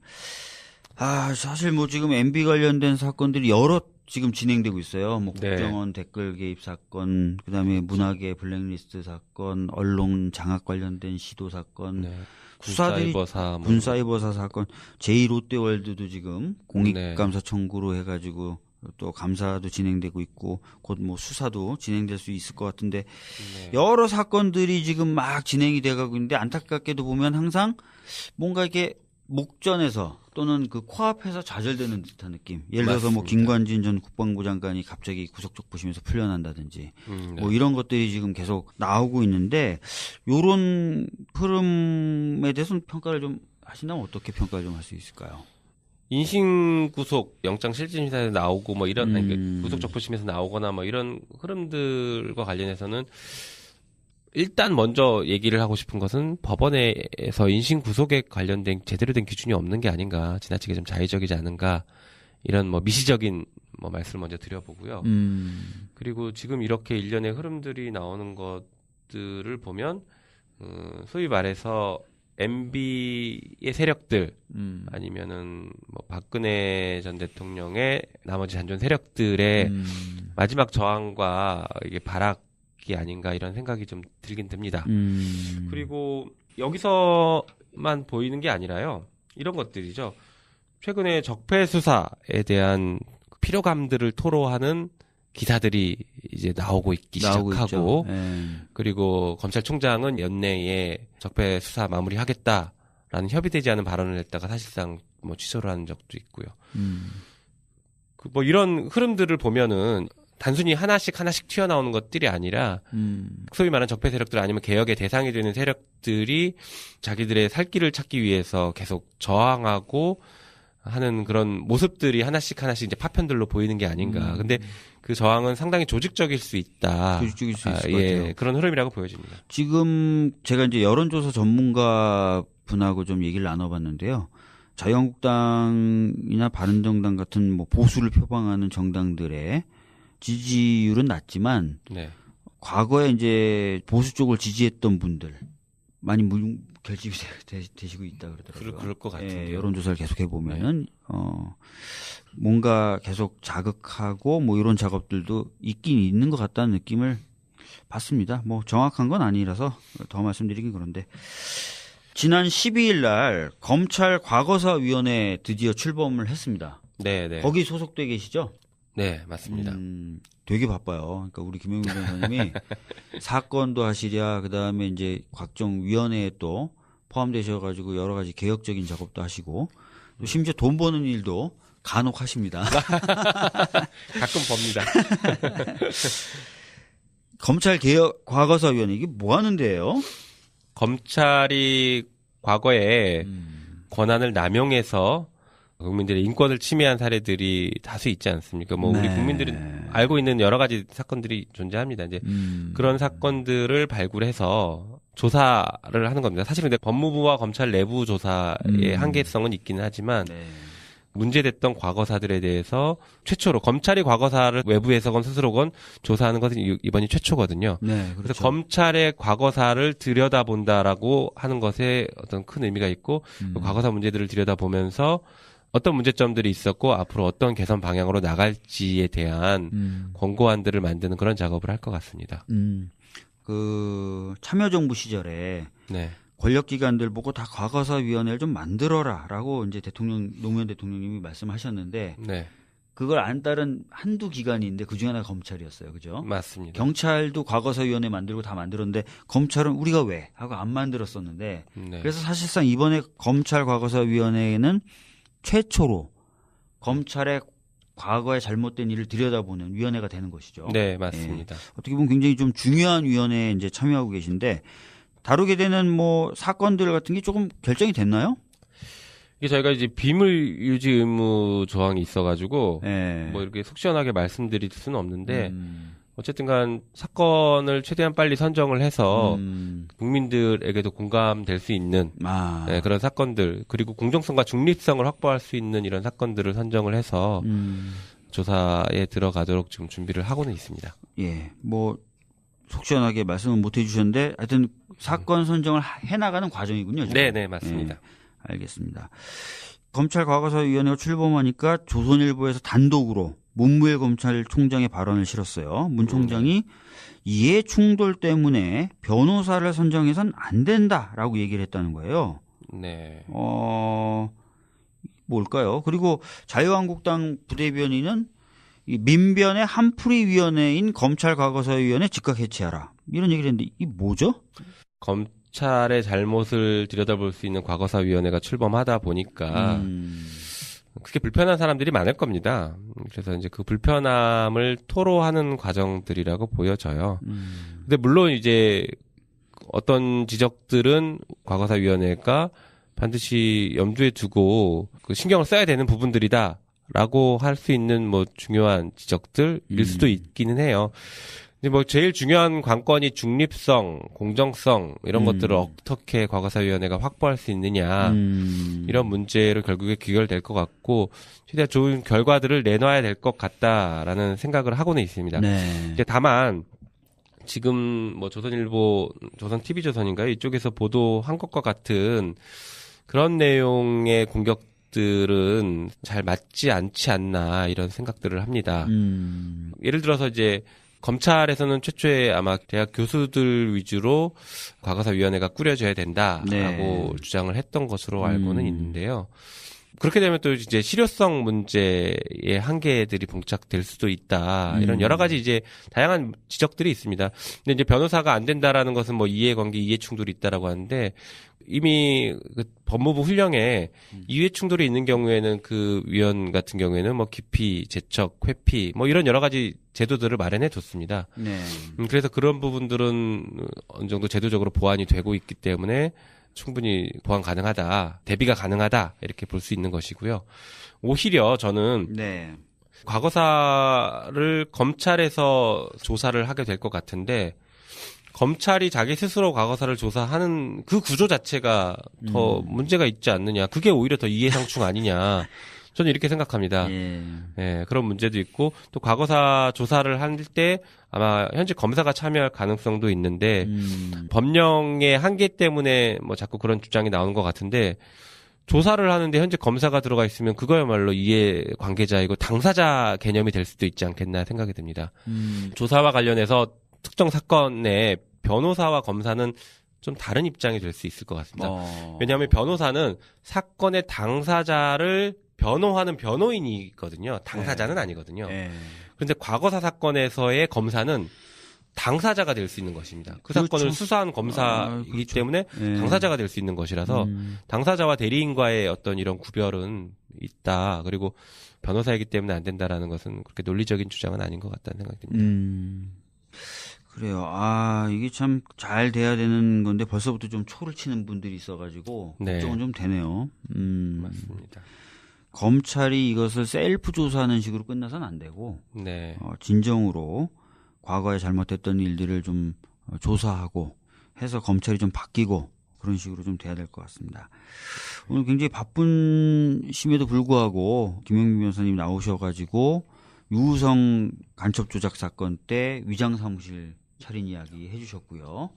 사실 뭐 지금 MB 관련된 사건들이 여러 지금 진행되고 있어요. 뭐 네. 국정원 댓글 개입 사건, 그다음에 문화계 블랙리스트 사건, 언론 장악 관련된 시도 사건, 네. 수사들이 군사이버사, 뭐. 군사이버사 사건, 제2롯데월드도 지금 공익감사 네. 청구로 해가지고 또 감사도 진행되고 있고 곧 뭐 수사도 진행될 수 있을 것 같은데 네. 여러 사건들이 지금 막 진행이 돼가고 있는데 안타깝게도 보면 항상 뭔가 이게 목전에서 또는 그 코앞에서 좌절되는 듯한 느낌. 예를 들어서 뭐 맞습니다. 김관진 전 국방부 장관이 갑자기 구속적 부심에서 풀려난다든지 네. 뭐 이런 것들이 지금 계속 나오고 있는데 요런 흐름에 대해서는 평가를 좀 하신다면 어떻게 평가를 좀 할 수 있을까요? 인신구속 영장실질심사에서 나오고 뭐 이런 아니, 그러니까 구속적부심에서 나오거나 뭐 이런 흐름들과 관련해서는 일단 먼저 얘기를 하고 싶은 것은 법원에서 인신구속에 관련된 제대로 된 기준이 없는 게 아닌가, 지나치게 좀 자의적이지 않은가, 이런 뭐 미시적인 뭐 말씀을 먼저 드려보고요. 그리고 지금 이렇게 일련의 흐름들이 나오는 것들을 보면 소위 말해서 MB의 세력들 아니면은 뭐 박근혜 전 대통령의 나머지 잔존 세력들의 마지막 저항과 이게 발악이 아닌가 이런 생각이 좀 들긴 듭니다. 그리고 여기서만 보이는 게 아니라요. 이런 것들이죠. 최근에 적폐 수사에 대한 피로감들을 토로하는 기사들이 이제 나오고 있기 시작하고 그리고 검찰총장은 연내에 적폐 수사 마무리하겠다라는 협의되지 않은 발언을 했다가 사실상 뭐 취소를 하는 적도 있고요. 그 뭐 이런 흐름들을 보면은 단순히 하나씩 튀어나오는 것들이 아니라 소위 말하는 적폐 세력들 아니면 개혁의 대상이 되는 세력들이 자기들의 살 길을 찾기 위해서 계속 저항하고 하는 그런 모습들이 하나씩 이제 파편들로 보이는 게 아닌가. 근데 그 저항은 상당히 조직적일 수 있다. 조직적일 수 있을 것 예, 같아요. 그런 흐름이라고 보여집니다. 지금 제가 이제 여론조사 전문가 분하고 좀 얘기를 나눠봤는데요. 자유한국당이나 바른정당 같은 뭐 보수를 표방하는 정당들의 지지율은 낮지만 네. 과거에 이제 보수 쪽을 지지했던 분들 많이 결집이 되시고 있다 그러더라고요. 그럴 것 같은데요. 예, 여론조사를 계속 해보면은 뭔가 계속 자극하고 뭐 이런 작업들도 있긴 있는 것 같다는 느낌을 받습니다. 뭐 정확한 건 아니라서 더 말씀드리긴 그런데 지난 12일 날 검찰 과거사위원회 드디어 출범을 했습니다. 네. 거기 소속돼 계시죠? 네, 맞습니다. 되게 바빠요. 그러니까 우리 김영민 변호사님이 사건도 하시랴, 그 다음에 이제 각종 위원회에 또 포함되셔가지고 여러 가지 개혁적인 작업도 하시고, 또 심지어 돈 버는 일도 간혹 하십니다. 가끔 봅니다. 검찰 개혁 과거사위원회 이게 뭐 하는 데예요? 검찰이 과거에 권한을 남용해서 국민들의 인권을 침해한 사례들이 다수 있지 않습니까? 뭐 우리 국민들이 알고 있는 여러 가지 사건들이 존재합니다. 이제 그런 사건들을 발굴해서 조사를 하는 겁니다. 사실은 근데 법무부와 검찰 내부 조사의 한계성은 있기는 하지만 네. 문제됐던 과거사들에 대해서 최초로 검찰이 과거사를 외부에서건 스스로건 조사하는 것은 이번이 최초거든요. 네, 그렇죠. 그래서 검찰의 과거사를 들여다본다라고 하는 것에 어떤 큰 의미가 있고 그 과거사 문제들을 들여다보면서 어떤 문제점들이 있었고 앞으로 어떤 개선 방향으로 나갈지에 대한 권고안들을 만드는 그런 작업을 할 것 같습니다. 그 참여정부 시절에 네. 권력기관들 보고 다 과거사위원회를 좀 만들어라라고 이제 노무현 대통령님이 말씀하셨는데 네. 그걸 안 따른 한두 기관인데 그 중에 하나가 검찰이었어요, 그죠? 맞습니다. 경찰도 과거사위원회 만들고 다 만들었는데 검찰은 우리가 왜 하고 안 만들었었는데 네. 그래서 사실상 이번에 검찰 과거사위원회는 최초로 검찰의 과거에 잘못된 일을 들여다보는 위원회가 되는 것이죠. 네, 맞습니다. 어떻게 보면 굉장히 좀 중요한 위원회에 이제 참여하고 계신데 다루게 되는 뭐 사건들 같은 게 조금 결정이 됐나요? 이게 저희가 이제 비밀 유지 의무 조항이 있어가지고 네. 뭐 이렇게 속 시원하게 말씀드릴 수는 없는데 어쨌든간 사건을 최대한 빨리 선정을 해서 국민들에게도 공감될 수 있는 네, 그런 사건들 그리고 공정성과 중립성을 확보할 수 있는 이런 사건들을 선정을 해서 조사에 들어가도록 지금 준비를 하고는 있습니다. 예, 뭐 속 시원하게 말씀은 못 해주셨는데 하여튼 사건 선정을 해나가는 과정이군요. 지금. 네, 맞습니다. 예, 알겠습니다. 검찰 과거사위원회가 출범하니까 조선일보에서 단독으로 문무일 검찰총장의 발언을 실었어요. 문 총장이 이해 충돌 때문에 변호사를 선정해서는 안 된다라고 얘기를 했다는 거예요. 네. 뭘까요? 그리고 자유한국당 부대변인은 이 민변의 한풀이위원회인 검찰과거사위원회 즉각 해체하라. 이런 얘기를 했는데 이게 뭐죠? 검찰의 잘못을 들여다볼 수 있는 과거사위원회가 출범하다 보니까 그게 불편한 사람들이 많을 겁니다. 그래서 이제 그 불편함을 토로하는 과정들이라고 보여져요. 근데 물론 이제 어떤 지적들은 과거사위원회가 반드시 염두에 두고 그 신경을 써야 되는 부분들이다. 라고 할 수 있는 뭐 중요한 지적들일 수도 있기는 해요. 근데 뭐 제일 중요한 관건이 중립성, 공정성 이런 것들을 어떻게 과거사위원회가 확보할 수 있느냐 이런 문제로 결국에 귀결될 것 같고 최대한 좋은 결과들을 내놔야 될 것 같다라는 생각을 하고는 있습니다. 네. 이제 다만 지금 뭐 조선일보, 조선 TV조선인가요? 이쪽에서 보도한 것과 같은 그런 내용의 공격들은 잘 맞지 않지 않나 이런 생각들을 합니다. 예를 들어서 이제 검찰에서는 최초에 아마 대학 교수들 위주로 과거사위원회가 꾸려져야 된다라고 네. 주장을 했던 것으로 알고는 있는데요. 그렇게 되면 또 이제 실효성 문제의 한계들이 봉착될 수도 있다. 이런 여러 가지 이제 다양한 지적들이 있습니다. 근데 이제 변호사가 안 된다라는 것은 뭐 이해관계, 이해충돌이 있다라고 하는데 이미 그 법무부 훈령에 이해충돌이 있는 경우에는 그 위원 같은 경우에는 뭐 기피, 제척, 회피 뭐 이런 여러 가지 제도들을 마련해 뒀습니다. 네. 그래서 그런 부분들은 어느 정도 제도적으로 보완이 되고 있기 때문에 충분히 보완 가능하다, 대비가 가능하다 이렇게 볼 수 있는 것이고요. 오히려 저는 네. 과거사를 검찰에서 조사를 하게 될 것 같은데 검찰이 자기 스스로 과거사를 조사하는 그 구조 자체가 더 문제가 있지 않느냐. 그게 오히려 더 이해상충 아니냐. 저는 이렇게 생각합니다. 예, 그런 문제도 있고 또 과거사 조사를 할 때 아마 현재 검사가 참여할 가능성도 있는데 법령의 한계 때문에 뭐 자꾸 그런 주장이 나오는 것 같은데 조사를 하는데 현재 검사가 들어가 있으면 그거야말로 이해 관계자이고 당사자 개념이 될 수도 있지 않겠나 생각이 듭니다. 조사와 관련해서 특정 사건의 변호사와 검사는 좀 다른 입장이 될 수 있을 것 같습니다. 왜냐하면 변호사는 사건의 당사자를 변호하는 변호인이거든요. 당사자는 아니거든요. 그런데 과거사 사건에서의 검사는 당사자가 될 수 있는 것입니다. 그 그렇죠. 사건을 수사한 검사이기 그렇죠. 때문에 당사자가 될 수 있는 것이라서 당사자와 대리인과의 어떤 이런 구별은 있다. 그리고 변호사이기 때문에 안 된다라는 것은 그렇게 논리적인 주장은 아닌 것 같다는 생각이 듭니다. 그래요. 이게 참 잘 돼야 되는 건데 벌써부터 좀 초를 치는 분들이 있어가지고 네. 걱정은 좀 되네요. 맞습니다. 검찰이 이것을 셀프 조사하는 식으로 끝나서는 안 되고 네. 진정으로 과거에 잘못했던 일들을 좀 조사하고 해서 검찰이 좀 바뀌고 그런 식으로 좀 돼야 될 것 같습니다. 오늘 굉장히 바쁜심에도 불구하고 김영민 변호사님 나오셔가지고 유우성 간첩 조작 사건 때 위장 사무실 차린 이야기 해주셨고요.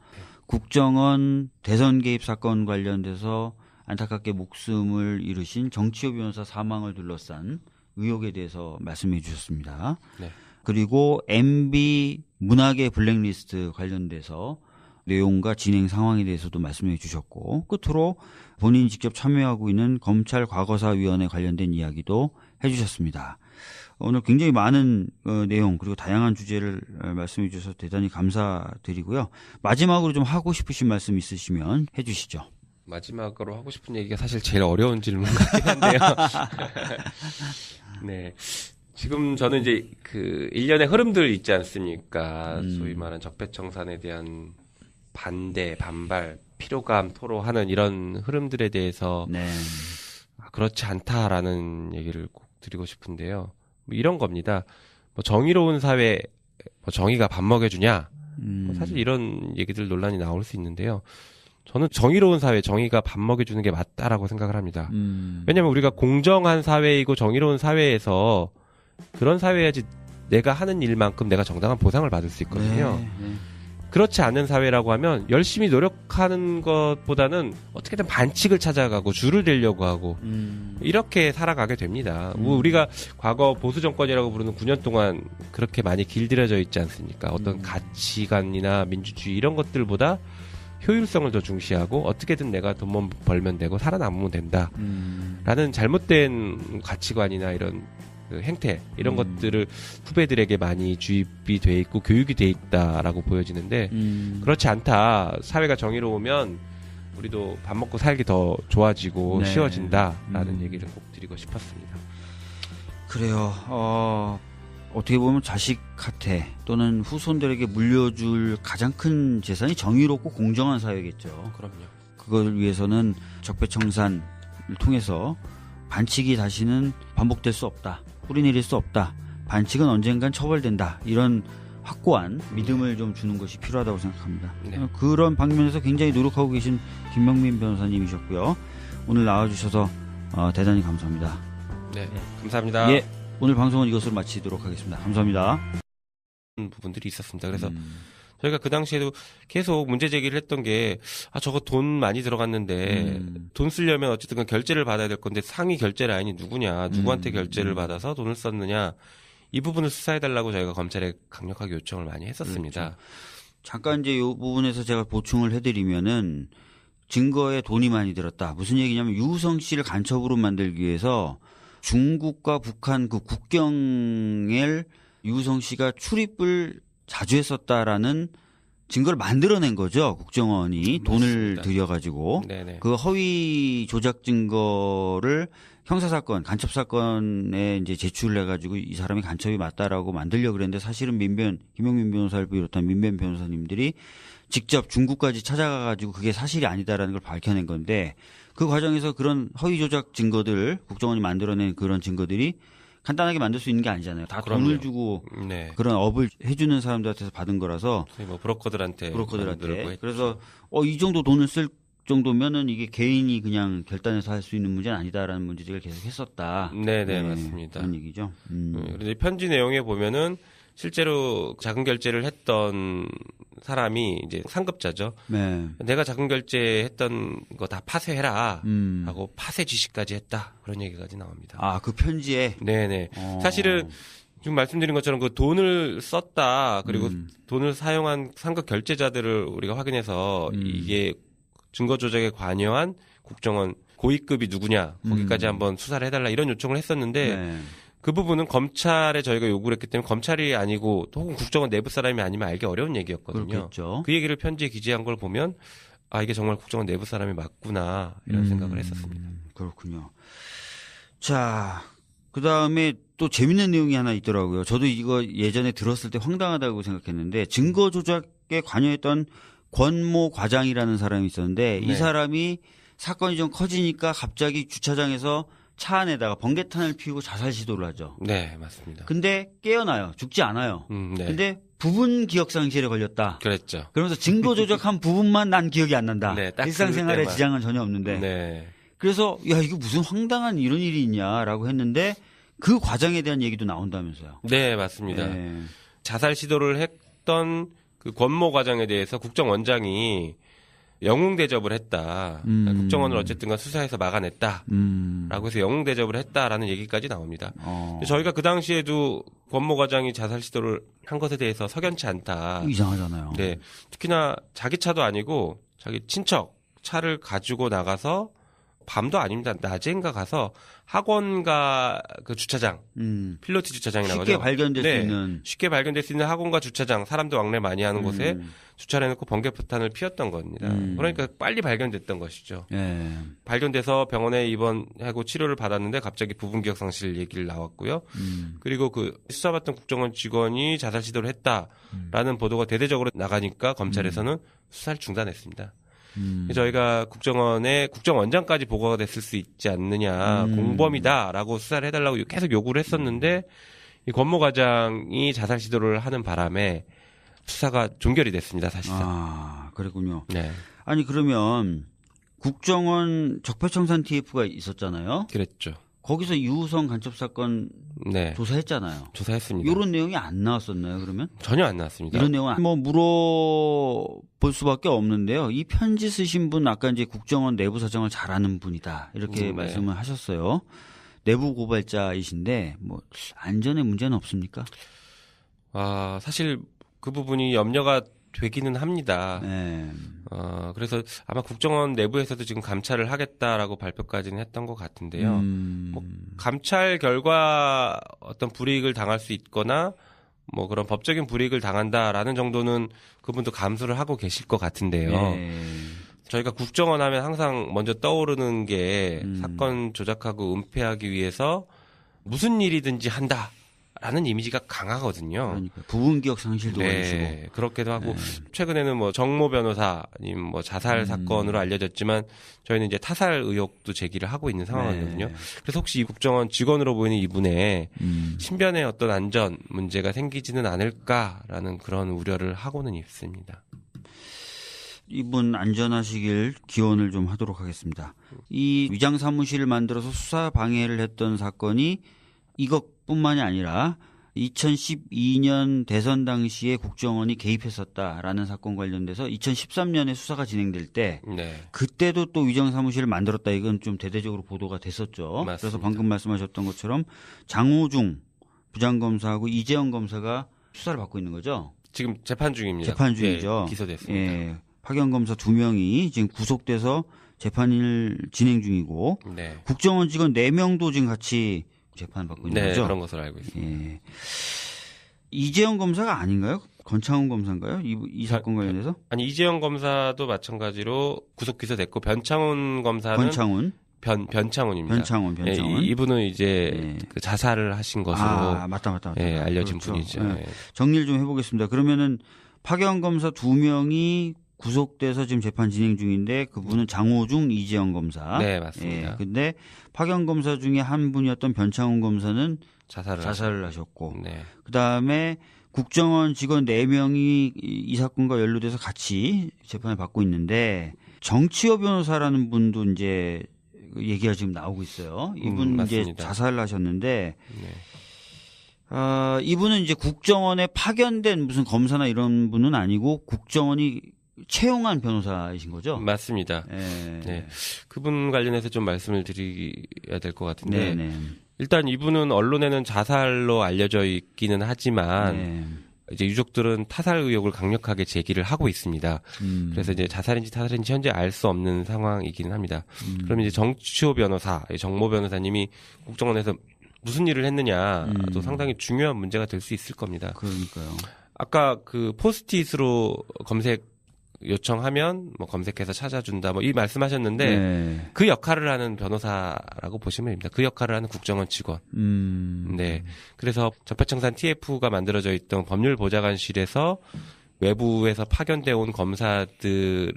국정원 대선 개입 사건 관련돼서 안타깝게 목숨을 잃으신 정치호 변호사 사망을 둘러싼 의혹에 대해서 말씀해 주셨습니다. 네. 그리고 MB 문학의 블랙리스트 관련돼서 내용과 진행 상황에 대해서도 말씀해 주셨고 끝으로 본인이 직접 참여하고 있는 검찰 과거사위원회 관련된 이야기도 해 주셨습니다. 오늘 굉장히 많은 내용 그리고 다양한 주제를 말씀해 주셔서 대단히 감사드리고요. 마지막으로 좀 하고 싶으신 말씀 있으시면 해 주시죠. 마지막으로 하고 싶은 얘기가 사실 제일 어려운 질문 같긴 한데요. 네. 지금 저는 이제 그 일련의 흐름들 있지 않습니까? 소위 말하는 적폐청산에 대한 반대, 반발, 피로감 토로하는 이런 흐름들에 대해서 네. 그렇지 않다라는 얘기를 꼭 드리고 싶은데요. 뭐 이런 겁니다. 뭐 정의로운 사회, 뭐 정의가 밥 먹여주냐? 뭐 사실 이런 얘기들 논란이 나올 수 있는데요. 저는 정의로운 사회, 정의가 밥 먹여주는 게 맞다라고 생각을 합니다. 왜냐하면 우리가 공정한 사회이고 정의로운 사회에서 그런 사회야지 내가 하는 일만큼 내가 정당한 보상을 받을 수 있거든요. 네. 그렇지 않은 사회라고 하면 열심히 노력하는 것보다는 어떻게든 반칙을 찾아가고 줄을 대려고 하고 이렇게 살아가게 됩니다. 우리가 과거 보수 정권이라고 부르는 9년 동안 그렇게 많이 길들여져 있지 않습니까? 어떤 가치관이나 민주주의 이런 것들보다 효율성을 더 중시하고 어떻게든 내가 돈만 벌면 되고 살아남으면 된다라는 잘못된 가치관이나 이런 그 행태 이런 것들을 후배들에게 많이 주입이 돼 있고 교육이 돼 있다라고 보여지는데 그렇지 않다. 사회가 정의로우면 우리도 밥 먹고 살기 더 좋아지고 네. 쉬워진다라는 얘기를 꼭 드리고 싶었습니다. 그래요. 어떻게 보면 자식한테 또는 후손들에게 물려줄 가장 큰 재산이 정의롭고 공정한 사회겠죠. 그럼요. 그걸 위해서는 적폐청산을 통해서 반칙이 다시는 반복될 수 없다. 뿌리내릴 수 없다. 반칙은 언젠간 처벌된다. 이런 확고한 믿음을 좀 주는 것이 필요하다고 생각합니다. 네. 그런 방면에서 굉장히 노력하고 계신 김명민 변호사님이셨고요. 오늘 나와주셔서 대단히 감사합니다. 네, 감사합니다. 예, 오늘 방송은 이것으로 마치도록 하겠습니다. 감사합니다. 부분들이 있었습니다. 그래서 저희가 그 당시에도 계속 문제 제기를 했던 게, 저거 돈 많이 들어갔는데, 돈 쓰려면 어쨌든 결제를 받아야 될 건데, 상위 결제 라인이 누구냐, 누구한테 결제를 받아서 돈을 썼느냐, 이 부분을 수사해달라고 저희가 검찰에 강력하게 요청을 많이 했었습니다. 그렇죠. 잠깐 이제 이 부분에서 제가 보충을 해드리면은, 증거에 돈이 많이 들었다. 무슨 얘기냐면, 유우성 씨를 간첩으로 만들기 위해서 중국과 북한 그 국경을 유우성 씨가 출입을 자주 했었다라는 증거를 만들어낸 거죠. 국정원이 돈을 들여가지고. 네네. 그 허위 조작 증거를 형사사건, 간첩사건에 이제 제출을 해가지고 이 사람이 간첩이 맞다라고 만들려고 그랬는데 사실은 김영민 변호사를 비롯한 민변 변호사님들이 직접 중국까지 찾아가가지고 그게 사실이 아니다라는 걸 밝혀낸 건데 그 과정에서 그런 허위 조작 증거들, 국정원이 만들어낸 그런 증거들이 간단하게 만들 수 있는 게 아니잖아요. 다 그럼요. 돈을 주고 네. 그런 업을 해주는 사람들한테서 받은 거라서 뭐 브로커들한테 그래서 이 정도 돈을 쓸 정도면은 이게 개인이 그냥 결단해서 할 수 있는 문제는 아니다라는 문제제기를 계속 했었다. 네네, 맞습니다. 그런 얘기죠. 그런데 편지 내용에 보면은 실제로 자금 결제를 했던 사람이 이제 상급자죠. 네. 내가 자금 결제했던 거 다 파쇄해라 하고 파쇄 지시까지 했다. 그런 얘기까지 나옵니다. 그 편지에? 네네. 사실은 지금 말씀드린 것처럼 그 돈을 썼다. 그리고 돈을 사용한 상급 결제자들을 우리가 확인해서 이게 증거 조작에 관여한 국정원 고위급이 누구냐. 거기까지 한번 수사를 해달라. 이런 요청을 했었는데 네. 그 부분은 검찰에 저희가 요구를 했기 때문에 검찰이 아니고 혹은 국정원 내부 사람이 아니면 알기 어려운 얘기였거든요. 그렇겠죠. 그 얘기를 편지에 기재한 걸 보면 이게 정말 국정원 내부 사람이 맞구나 이런 생각을 했었습니다. 그렇군요. 자, 그다음에 또 재밌는 내용이 하나 있더라고요. 저도 이거 예전에 들었을 때 황당하다고 생각했는데 증거 조작에 관여했던 권모 과장이라는 사람이 있었는데 네. 이 사람이 사건이 좀 커지니까 갑자기 주차장에서 차 안에다가 번개탄을 피우고 자살 시도를 하죠. 네, 맞습니다. 근데 깨어나요. 죽지 않아요. 네. 근데 부분 기억상실에 걸렸다. 그랬죠. 그러면서 증거 조작한 부분만 난 기억이 안 난다. 네, 딱 일상생활에 그때만. 지장은 전혀 없는데. 네. 그래서 야 이거 무슨 황당한 이런 일이 있냐라고 했는데 그 과정에 대한 얘기도 나온다면서요. 네, 맞습니다. 네. 자살 시도를 했던 그 권모 과장에 대해서 국정원장이 영웅 대접을 했다. 국정원을 어쨌든간 수사해서 막아냈다라고 해서 영웅 대접을 했다라는 얘기까지 나옵니다. 저희가 그 당시에도 권모 과장이 자살 시도를 한 것에 대해서 석연치 않다. 이상하잖아요. 네, 특히나 자기 차도 아니고 자기 친척 차를 가지고 나가서 밤도 아닙니다. 낮인가 가서 학원가 그 주차장, 필로티 주차장이라고 하죠. 쉽게 발견될 수 있는. 쉽게 발견될 수 있는 학원가 주차장, 사람도 왕래 많이 하는 곳에 주차를 해놓고 번개포탄을 피웠던 겁니다. 그러니까 빨리 발견됐던 것이죠. 네. 발견돼서 병원에 입원하고 치료를 받았는데 갑자기 부분기억상실 얘기를 나왔고요. 그리고 그 수사받던 국정원 직원이 자살 시도를 했다라는 보도가 대대적으로 나가니까 검찰에서는 수사를 중단했습니다. 저희가 국정원에 국정원장까지 보고가 됐을 수 있지 않느냐, 공범이다라고 수사를 해달라고 계속 요구를 했었는데 이 권모 과장이 자살 시도를 하는 바람에 수사가 종결이 됐습니다, 사실상. 아, 그랬군요. 네, 아니 그러면 국정원 적폐청산 TF가 있었잖아요. 그랬죠. 거기서 유우성 간첩 사건 네, 조사했잖아요. 조사했습니다. 이런 내용이 안 나왔었나요, 그러면? 전혀 안 나왔습니다. 이런 내용은 뭐 물어볼 수밖에 없는데요. 이 편지 쓰신 분 아까 이제 국정원 내부 사정을 잘 아는 분이다. 이렇게 네. 말씀을 하셨어요. 내부 고발자이신데 뭐 안전에 문제는 없습니까? 아, 사실 그 부분이 염려가 되기는 합니다. 네. 그래서 아마 국정원 내부에서도 지금 감찰을 하겠다라고 발표까지는 했던 것 같은데요. 뭐 감찰 결과 어떤 불이익을 당할 수 있거나 뭐 그런 법적인 불이익을 당한다라는 정도는 그분도 감수를 하고 계실 것 같은데요. 네. 저희가 국정원 하면 항상 먼저 떠오르는 게 사건 조작하고 은폐하기 위해서 무슨 일이든지 한다라는 이미지가 강하거든요. 그러니까 부분 기억 상실도 걸리시고. 네, 그렇기도 하고 최근에는 뭐 정모 변호사님 뭐 자살 사건으로 알려졌지만 저희는 이제 타살 의혹도 제기를 하고 있는 상황이거든요. 네. 그래서 혹시 이 국정원 직원으로 보이는 이분의 신변에 어떤 안전 문제가 생기지는 않을까라는 그런 우려를 하고는 있습니다. 이분 안전하시길 기원을 좀 하도록 하겠습니다. 이 위장 사무실을 만들어서 수사 방해를 했던 사건이 이것뿐만이 아니라 2012년 대선 당시에 국정원이 개입했었다라는 사건 관련돼서 2013년에 수사가 진행될 때 네. 그때도 또 위장 사무실을 만들었다. 이건 좀 대대적으로 보도가 됐었죠. 맞습니다. 그래서 방금 말씀하셨던 것처럼 장호중 부장검사하고 이재영 검사가 수사를 받고 있는 거죠. 지금 재판 중입니다. 재판 중이죠. 네, 기소됐습니다. 예, 파견 검사 2명이 지금 구속돼서 재판을 진행 중이고 네. 국정원 직원 4명도 지금 같이 재판 받고 있는 네, 거죠. 그런 것으로 알고 있습니다. 예. 이재영 검사가 아닌가요? 권창훈 검사인가요? 이 사건 관련해서? 아니 이재영 검사도 마찬가지로 구속 기소됐고 변창훈 검사는 권창훈, 변창훈입니다. 변창훈. 예, 이분은 이제 예. 그 자살을 하신 것으로 맞다. 예, 알려진 그렇죠. 분이죠. 예. 예. 정리를 좀 해보겠습니다. 그러면은 파견 검사 2명이 구속돼서 지금 재판 진행 중인데 그분은 장호중, 이재영 검사. 네, 맞습니다. 예. 근데 파견 검사 중에 한 분이었던 변창훈 검사는 자살을 하셨고, 네. 그 다음에 국정원 직원 4명이 이 사건과 연루돼서 같이 재판을 받고 있는데 정치호 변호사라는 분도 이제 얘기가 지금 나오고 있어요. 이분 이제 맞습니다. 자살을 하셨는데. 네. 이분은 이제 국정원에 파견된 무슨 검사나 이런 분은 아니고 국정원이 채용한 변호사이신 거죠? 맞습니다. 네. 네. 그분 관련해서 좀 말씀을 드려야 될 것 같은데 네. 일단 이분은 언론에는 자살로 알려져 있기는 하지만 네. 이제 유족들은 타살 의혹을 강력하게 제기를 하고 있습니다. 그래서 이제 자살인지 타살인지 현재 알 수 없는 상황이기는 합니다. 그럼 이제 정치호 변호사, 정모 변호사님이 국정원에서 무슨 일을 했느냐 또 상당히 중요한 문제가 될 수 있을 겁니다. 그러니까요. 아까 그 포스트잇으로 검색 요청하면 뭐 검색해서 찾아준다 뭐 이 말씀하셨는데 네. 그 역할을 하는 변호사라고 보시면 됩니다. 그 역할을 하는 국정원 직원. 네. 그래서 적폐청산 TF가 만들어져 있던 법률보좌관실에서 외부에서 파견돼 온 검사들의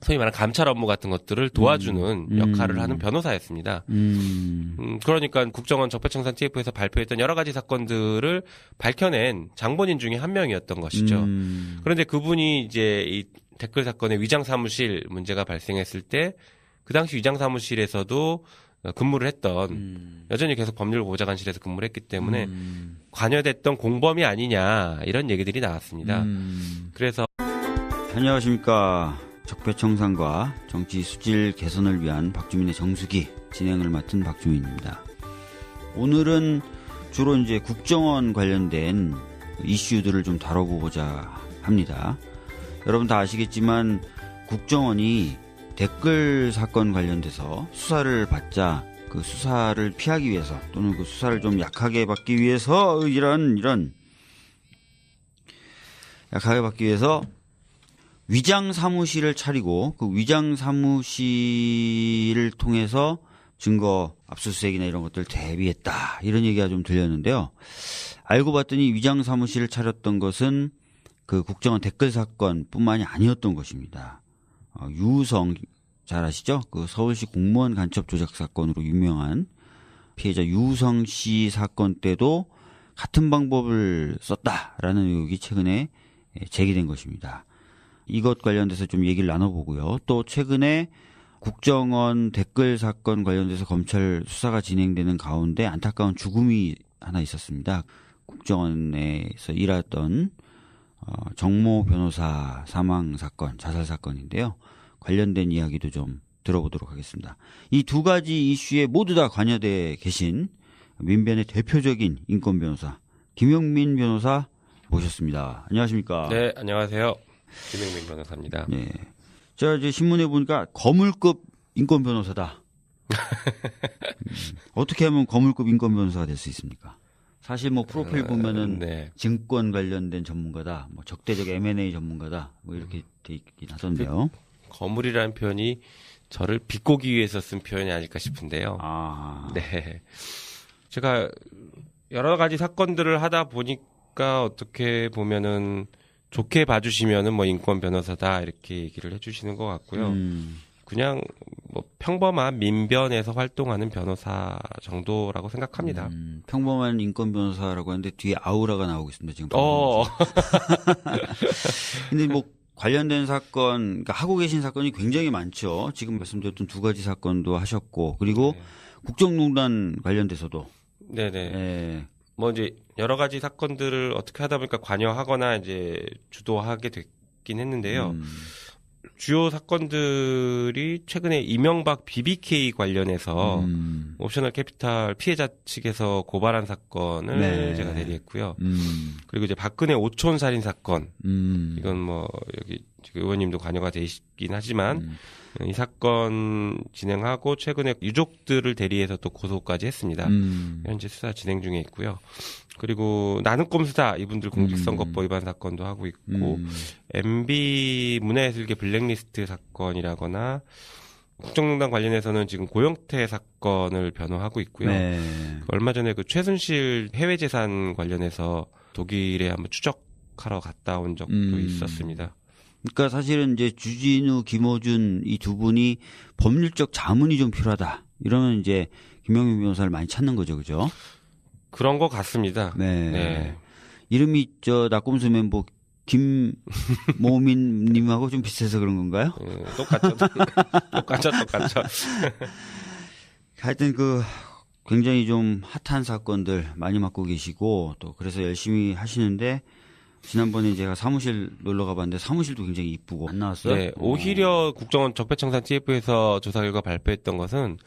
소위 말하는 감찰 업무 같은 것들을 도와주는 역할을 하는 변호사였습니다. 그러니까 국정원 적폐청산 TF에서 발표했던 여러 가지 사건들을 밝혀낸 장본인 중에 한 명이었던 것이죠. 그런데 그분이 이제 이 댓글 사건의 위장 사무실 문제가 발생했을 때 그 당시 위장 사무실에서도 근무를 했던 여전히 계속 법률보좌관실에서 근무를 했기 때문에 관여됐던 공범이 아니냐 이런 얘기들이 나왔습니다. 그래서 안녕하십니까. 적폐청산과 정치 수질 개선을 위한 박주민의 정수기 진행을 맡은 박주민입니다. 오늘은 주로 이제 국정원 관련된 이슈들을 좀 다뤄보고자 합니다. 여러분 다 아시겠지만 국정원이 댓글 사건 관련돼서 수사를 받자 그 수사를 피하기 위해서 또는 그 수사를 좀 약하게 받기 위해서 약하게 받기 위해서 위장 사무실을 차리고 그 위장 사무실을 통해서 증거 압수수색이나 이런 것들 대비했다 이런 얘기가 좀 들렸는데요. 알고 봤더니 위장 사무실을 차렸던 것은 그 국정원 댓글 사건뿐만이 아니었던 것입니다. 유우성 잘 아시죠? 그 서울시 공무원 간첩 조작 사건으로 유명한 피해자 유우성 씨 사건 때도 같은 방법을 썼다라는 의혹이 최근에 제기된 것입니다. 이것 관련돼서 좀 얘기를 나눠보고요. 또 최근에 국정원 댓글 사건 관련돼서 검찰 수사가 진행되는 가운데 안타까운 죽음이 하나 있었습니다. 국정원에서 일하던 정모 변호사 사망 사건, 자살 사건인데요. 관련된 이야기도 좀 들어보도록 하겠습니다. 이 두 가지 이슈에 모두 다 관여돼 계신 민변의 대표적인 인권 변호사 김용민 변호사 모셨습니다. 안녕하십니까? 네, 안녕하세요. 김용민 변호사입니다. 네, 제가 이제 신문에 보니까 거물급 인권 변호사다. 어떻게 하면 거물급 인권 변호사가 될 수 있습니까? 사실 뭐 프로필 보면은 네. 증권 관련된 전문가다, 뭐 적대적 M&A 전문가다, 뭐 이렇게 돼 있긴 하던데요. 거물이라는 표현이 저를 비꼬기 위해서 쓴 표현이 아닐까 싶은데요. 아, 네. 제가 여러 가지 사건들을 하다 보니까 어떻게 보면은 좋게 봐주시면은 뭐 인권 변호사다 이렇게 얘기를 해주시는 것 같고요. 그냥 뭐 평범한 민변에서 활동하는 변호사 정도라고 생각합니다. 평범한 인권 변호사라고 하는데 뒤에 아우라가 나오고 있습니다. 지금. 근데 뭐 관련된 사건, 그러니까 하고 계신 사건이 굉장히 많죠. 지금 말씀드렸던 두 가지 사건도 하셨고, 그리고 네. 국정농단 관련돼서도. 네네. 네. 뭐 이제 여러 가지 사건들을 어떻게 하다 보니까 관여하거나 이제 주도하게 됐긴 했는데요. 주요 사건들이 최근에 이명박 BBK 관련해서 옵셔널 캐피탈 피해자 측에서 고발한 사건을 네. 제가 대리했고요. 그리고 이제 박근혜 오촌 살인 사건. 이건 뭐 여기 지금 의원님도 관여가 되시긴 하지만 이 사건 진행하고 최근에 유족들을 대리해서 또 고소까지 했습니다. 현재 수사 진행 중에 있고요. 그리고 나는 꼼수다 이분들 공직선거법 위반 사건도 하고 있고 MB 문화예술계 블랙리스트 사건이라거나 국정농단 관련해서는 지금 고영태 사건을 변호하고 있고요. 네. 얼마 전에 그 최순실 해외 재산 관련해서 독일에 한번 추적하러 갔다 온 적도 있었습니다. 그러니까 사실은 이제 주진우, 김어준 이 두 분이 법률적 자문이 좀 필요하다. 이러면 이제 김용민 변호사를 많이 찾는 거죠, 그죠? 그런 것 같습니다. 네. 네. 이름이 낙곰수 멤버 김모민님하고 좀 비슷해서 그런 건가요? 똑같죠. 똑같죠. 하여튼 굉장히 좀 핫한 사건들 많이 맡고 계시고 또 그래서 열심히 하시는데 지난번에 제가 사무실 놀러 가봤는데 사무실도 굉장히 이쁘고 안 나왔어요? 네. 오히려 국정원 적폐청산 TF에서 조사 결과 발표했던 것은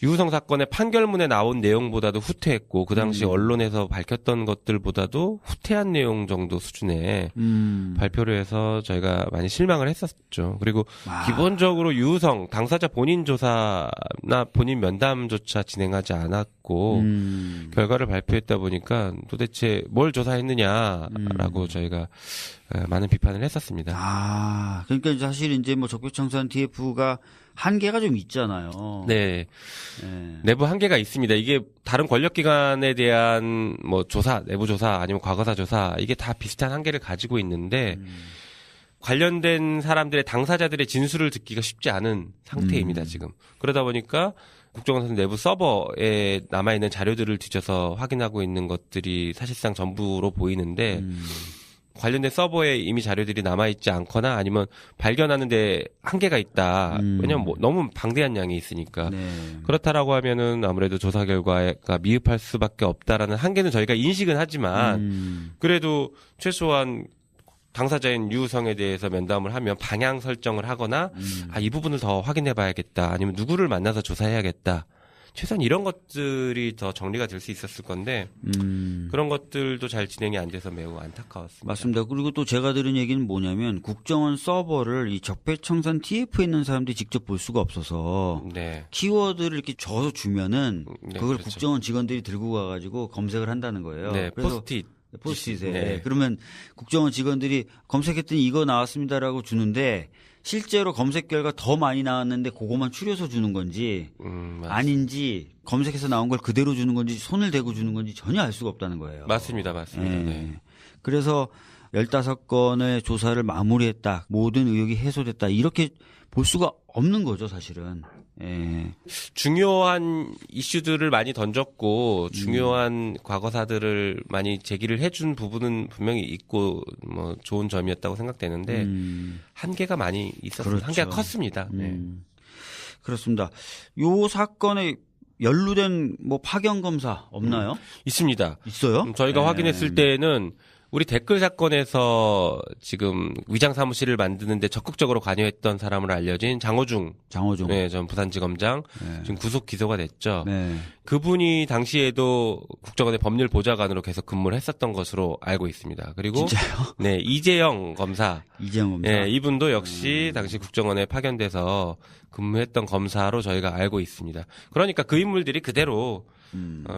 유우성 사건의 판결문에 나온 내용보다도 후퇴했고 그 당시 언론에서 밝혔던 것들보다도 후퇴한 내용 정도 수준의 발표를 해서 저희가 많이 실망을 했었죠. 그리고 기본적으로 유우성 당사자 본인 조사나 본인 면담조차 진행하지 않았고 결과를 발표했다 보니까 도대체 뭘 조사했느냐라고 저희가 많은 비판을 했었습니다. 그러니까 사실 이제 뭐 적폐청산 TF가 한계가 좀 있잖아요. 네. 내부 한계가 있습니다. 이게 다른 권력기관에 대한 뭐 조사, 내부 조사 아니면 과거사 조사 이게 다 비슷한 한계를 가지고 있는데 관련된 사람들의 당사자들의 진술을 듣기가 쉽지 않은 상태입니다, 지금. 그러다 보니까 국정원 내부 서버에 남아있는 자료들을 뒤져서 확인하고 있는 것들이 사실상 전부로 보이는데 관련된 서버에 이미 자료들이 남아있지 않거나 아니면 발견하는데 한계가 있다. 왜냐면 뭐 너무 방대한 양이 있으니까. 네. 그렇다라고 하면은 아무래도 조사 결과가 미흡할 수밖에 없다라는 한계는 저희가 인식은 하지만 그래도 최소한 당사자인 유우성에 대해서 면담을 하면 방향 설정을 하거나 이 부분을 더 확인해 봐야겠다. 아니면 누구를 만나서 조사해야겠다. 최소한 이런 것들이 더 정리가 될 수 있었을 건데 그런 것들도 잘 진행이 안 돼서 매우 안타까웠습니다. 맞습니다. 그리고 또 제가 들은 얘기는 뭐냐면 국정원 서버를 이 적폐청산 TF에 있는 사람들이 직접 볼 수가 없어서 네. 키워드를 이렇게 적어서 주면은 네, 그걸 그렇죠. 국정원 직원들이 들고 가가지고 검색을 한다는 거예요. 네, 그래서 포스트잇. 에 네. 그러면 국정원 직원들이 검색했더니 이거 나왔습니다라고 주는데 실제로 검색 결과 더 많이 나왔는데 그것만 추려서 주는 건지 아닌지 검색해서 나온 걸 그대로 주는 건지 손을 대고 주는 건지 전혀 알 수가 없다는 거예요. 맞습니다. 예. 네. 그래서 15건의 조사를 마무리했다. 모든 의혹이 해소됐다. 이렇게 볼 수가 없는 거죠, 사실은. 예. 중요한 이슈들을 많이 던졌고 중요한 과거사들을 많이 제기를 해준 부분은 분명히 있고 뭐 좋은 점이었다고 생각되는데 한계가 많이 있었습니다. 그렇죠. 한계가 컸습니다. 네. 그렇습니다. 요 사건에 연루된 뭐 파견 검사 없나요? 있습니다. 있어요? 저희가 확인했을 때는 우리 댓글 사건에서 지금 위장 사무실을 만드는데 적극적으로 관여했던 사람으로 알려진 장호중 네, 전 부산지검장 지금 구속 기소가 됐죠. 네. 그분이 당시에도 국정원의 법률 보좌관으로 계속 근무를 했었던 것으로 알고 있습니다. 그리고 진짜요? 네, 이재영 검사. 네, 이분도 역시 당시 국정원에 파견돼서 근무했던 검사로 저희가 알고 있습니다. 그러니까 그 인물들이 그대로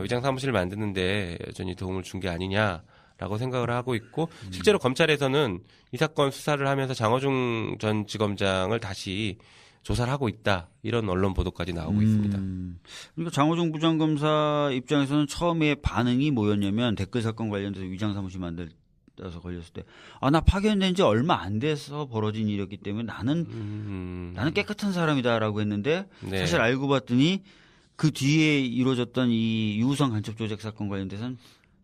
위장 사무실을 만드는데 여전히 도움을 준 게 아니냐. 라고 생각을 하고 있고 실제로 검찰에서는 이 사건 수사를 하면서 장호중 전 지검장을 다시 조사를 하고 있다. 이런 언론 보도까지 나오고 있습니다. 그러니까 장호중 부장검사 입장에서는 처음에 반응이 뭐였냐면 댓글 사건 관련돼서 위장 사무실 만들어서 걸렸을 때 나 파견된 지 얼마 안 돼서 벌어진 일이었기 때문에 나는 깨끗한 사람이다라고 했는데 네. 사실 알고 봤더니 그 뒤에 이루어졌던 이 유우성 간첩 조작 사건 관련돼서는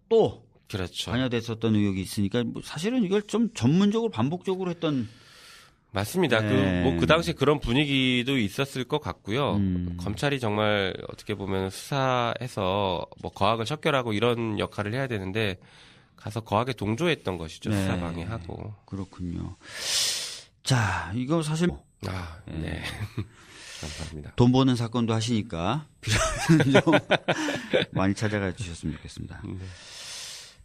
또 그렇죠. 관여됐었던 의혹이 있으니까 뭐 사실은 이걸 좀 전문적으로 반복적으로 했던 맞습니다. 네. 그 당시에 그런 분위기도 있었을 것 같고요. 검찰이 정말 어떻게 보면 수사해서 뭐 거악을 척결하고 이런 역할을 해야 되는데 가서 거악에 동조했던 것이죠. 네. 수사 방해하고. 그렇군요. 자, 이거 사실 네. 감사합니다. 돈 버는 사건도 하시니까 필요하면 좀 많이 찾아가 주셨으면 좋겠습니다. 네.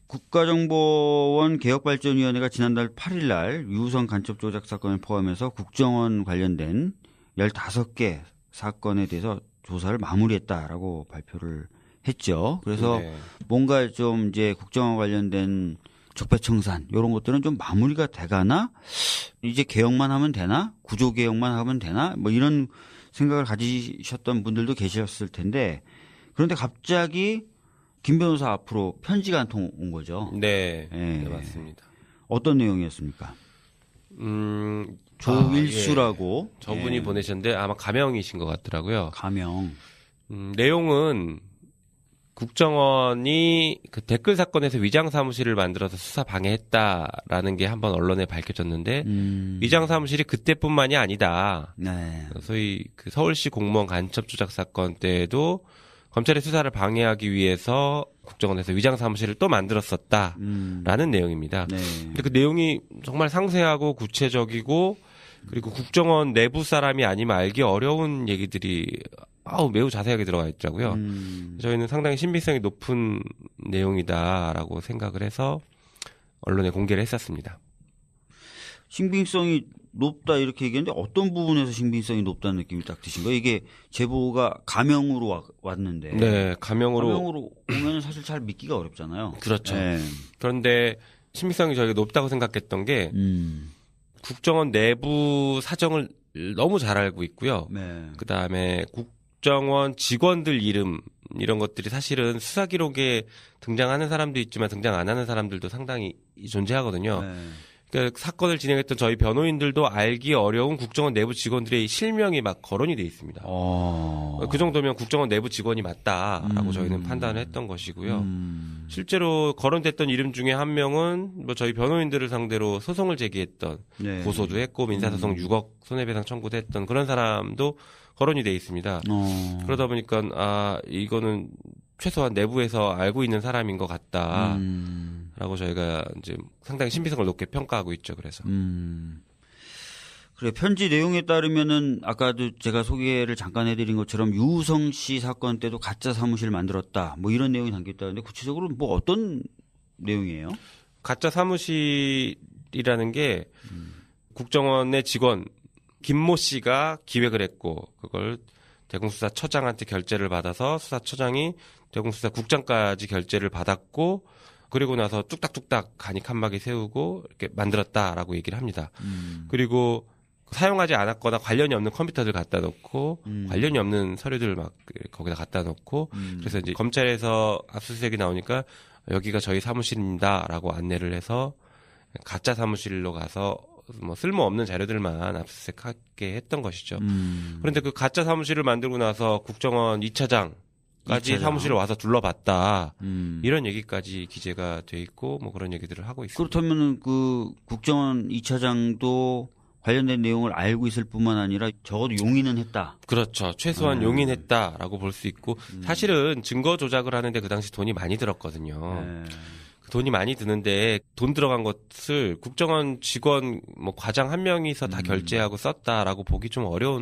국가정보원 개혁발전위원회가 지난달 8일 날 유우성 간첩 조작 사건을 포함해서 국정원 관련된 15개 사건에 대해서 조사를 마무리했다라고 발표를 했죠. 그래서 네. 뭔가 좀 이제 국정원 관련된 적폐청산 이런 것들은 좀 마무리가 돼가나 이제 개혁만 하면 되나 구조 개혁만 하면 되나 뭐 이런 생각을 가지셨던 분들도 계셨을 텐데 그런데 갑자기 김 변호사 앞으로 편지가 한 통 온 거죠. 네. 네. 네, 맞습니다. 어떤 내용이었습니까? 조일수라고 저분이 보내셨는데 아마 가명이신 것 같더라고요. 가명. 내용은 국정원이 그 댓글 사건에서 위장 사무실을 만들어서 수사 방해했다라는 게 한번 언론에 밝혀졌는데 위장 사무실이 그때뿐만이 아니다. 네. 소위 그 서울시 공무원 간첩 조작 사건 때에도 검찰의 수사를 방해하기 위해서 국정원에서 위장 사무실을 또 만들었었다라는 내용입니다. 네. 근데 그 내용이 정말 상세하고 구체적이고 그리고 국정원 내부 사람이 아니면 알기 어려운 얘기들이 매우 자세하게 들어가 있더라고요. 저희는 상당히 신빙성이 높은 내용이다라고 생각을 해서 언론에 공개를 했었습니다. 신빙성이 높다 이렇게 얘기했는데 어떤 부분에서 신빙성이 높다는 느낌이 딱 드신 거예요? 이게 제보가 가명으로 왔는데 네, 가명으로 오면 사실 잘 믿기가 어렵잖아요. 그렇죠. 네. 그런데 신빙성이 저희가 높다고 생각했던 게 국정원 내부 사정을 너무 잘 알고 있고요. 네. 그다음에 국정원 직원들 이름 이런 것들이 사실은 수사 기록에 등장하는 사람도 있지만 등장 안 하는 사람들도 상당히 존재하거든요. 네. 그러니까 사건을 진행했던 저희 변호인들도 알기 어려운 국정원 내부 직원들의 실명이 막 거론이 돼 있습니다. 그 정도면 국정원 내부 직원이 맞다라고 저희는 판단을 했던 것이고요. 실제로 거론됐던 이름 중에 한 명은 뭐 저희 변호인들을 상대로 소송을 제기했던 네. 고소도 했고 민사소송 6억 손해배상 청구도 했던 그런 사람도 거론이 돼 있습니다. 그러다 보니까 이거는 최소한 내부에서 알고 있는 사람인 것 같다라고 저희가 이제 상당히 신빙성을 높게 평가하고 있죠. 그래서 그래 편지 내용에 따르면은 아까도 제가 소개를 잠깐 해드린 것처럼 유우성 씨 사건 때도 가짜 사무실 만들었다 뭐 이런 내용이 담겨 있다는데 구체적으로 뭐 어떤 내용이에요? 가짜 사무실이라는 게 국정원의 직원 김모 씨가 기획을 했고 그걸 대공수사처장한테 결재를 받아서 수사처장이 대공수사국장까지 결재를 받았고 그리고 나서 뚝딱뚝딱 간이 칸막이 세우고 이렇게 만들었다라고 얘기를 합니다. 그리고 사용하지 않았거나 관련이 없는 컴퓨터들 갖다 놓고 관련이 없는 서류들 막 거기다 갖다 놓고 그래서 이제 검찰에서 압수수색이 나오니까 여기가 저희 사무실입니다라고 안내를 해서 가짜 사무실로 가서 뭐 쓸모없는 자료들만 압수수색하게 했던 것이죠. 그런데 그 가짜 사무실을 만들고 나서 국정원 2차장까지 사무실을 와서 둘러봤다. 이런 얘기까지 기재가 돼 있고 뭐 그런 얘기들을 하고 있습니다. 그렇다면 그 국정원 2차장도 관련된 내용을 알고 있을 뿐만 아니라 적어도 용인은 했다. 그렇죠. 최소한 용인했다라고 볼 수 있고 사실은 증거 조작을 하는데 그 당시 돈이 많이 들었거든요. 돈이 많이 드는데 돈 들어간 것을 국정원 직원 뭐 과장 한 명이서 다 결제하고 썼다라고 보기 좀 어려운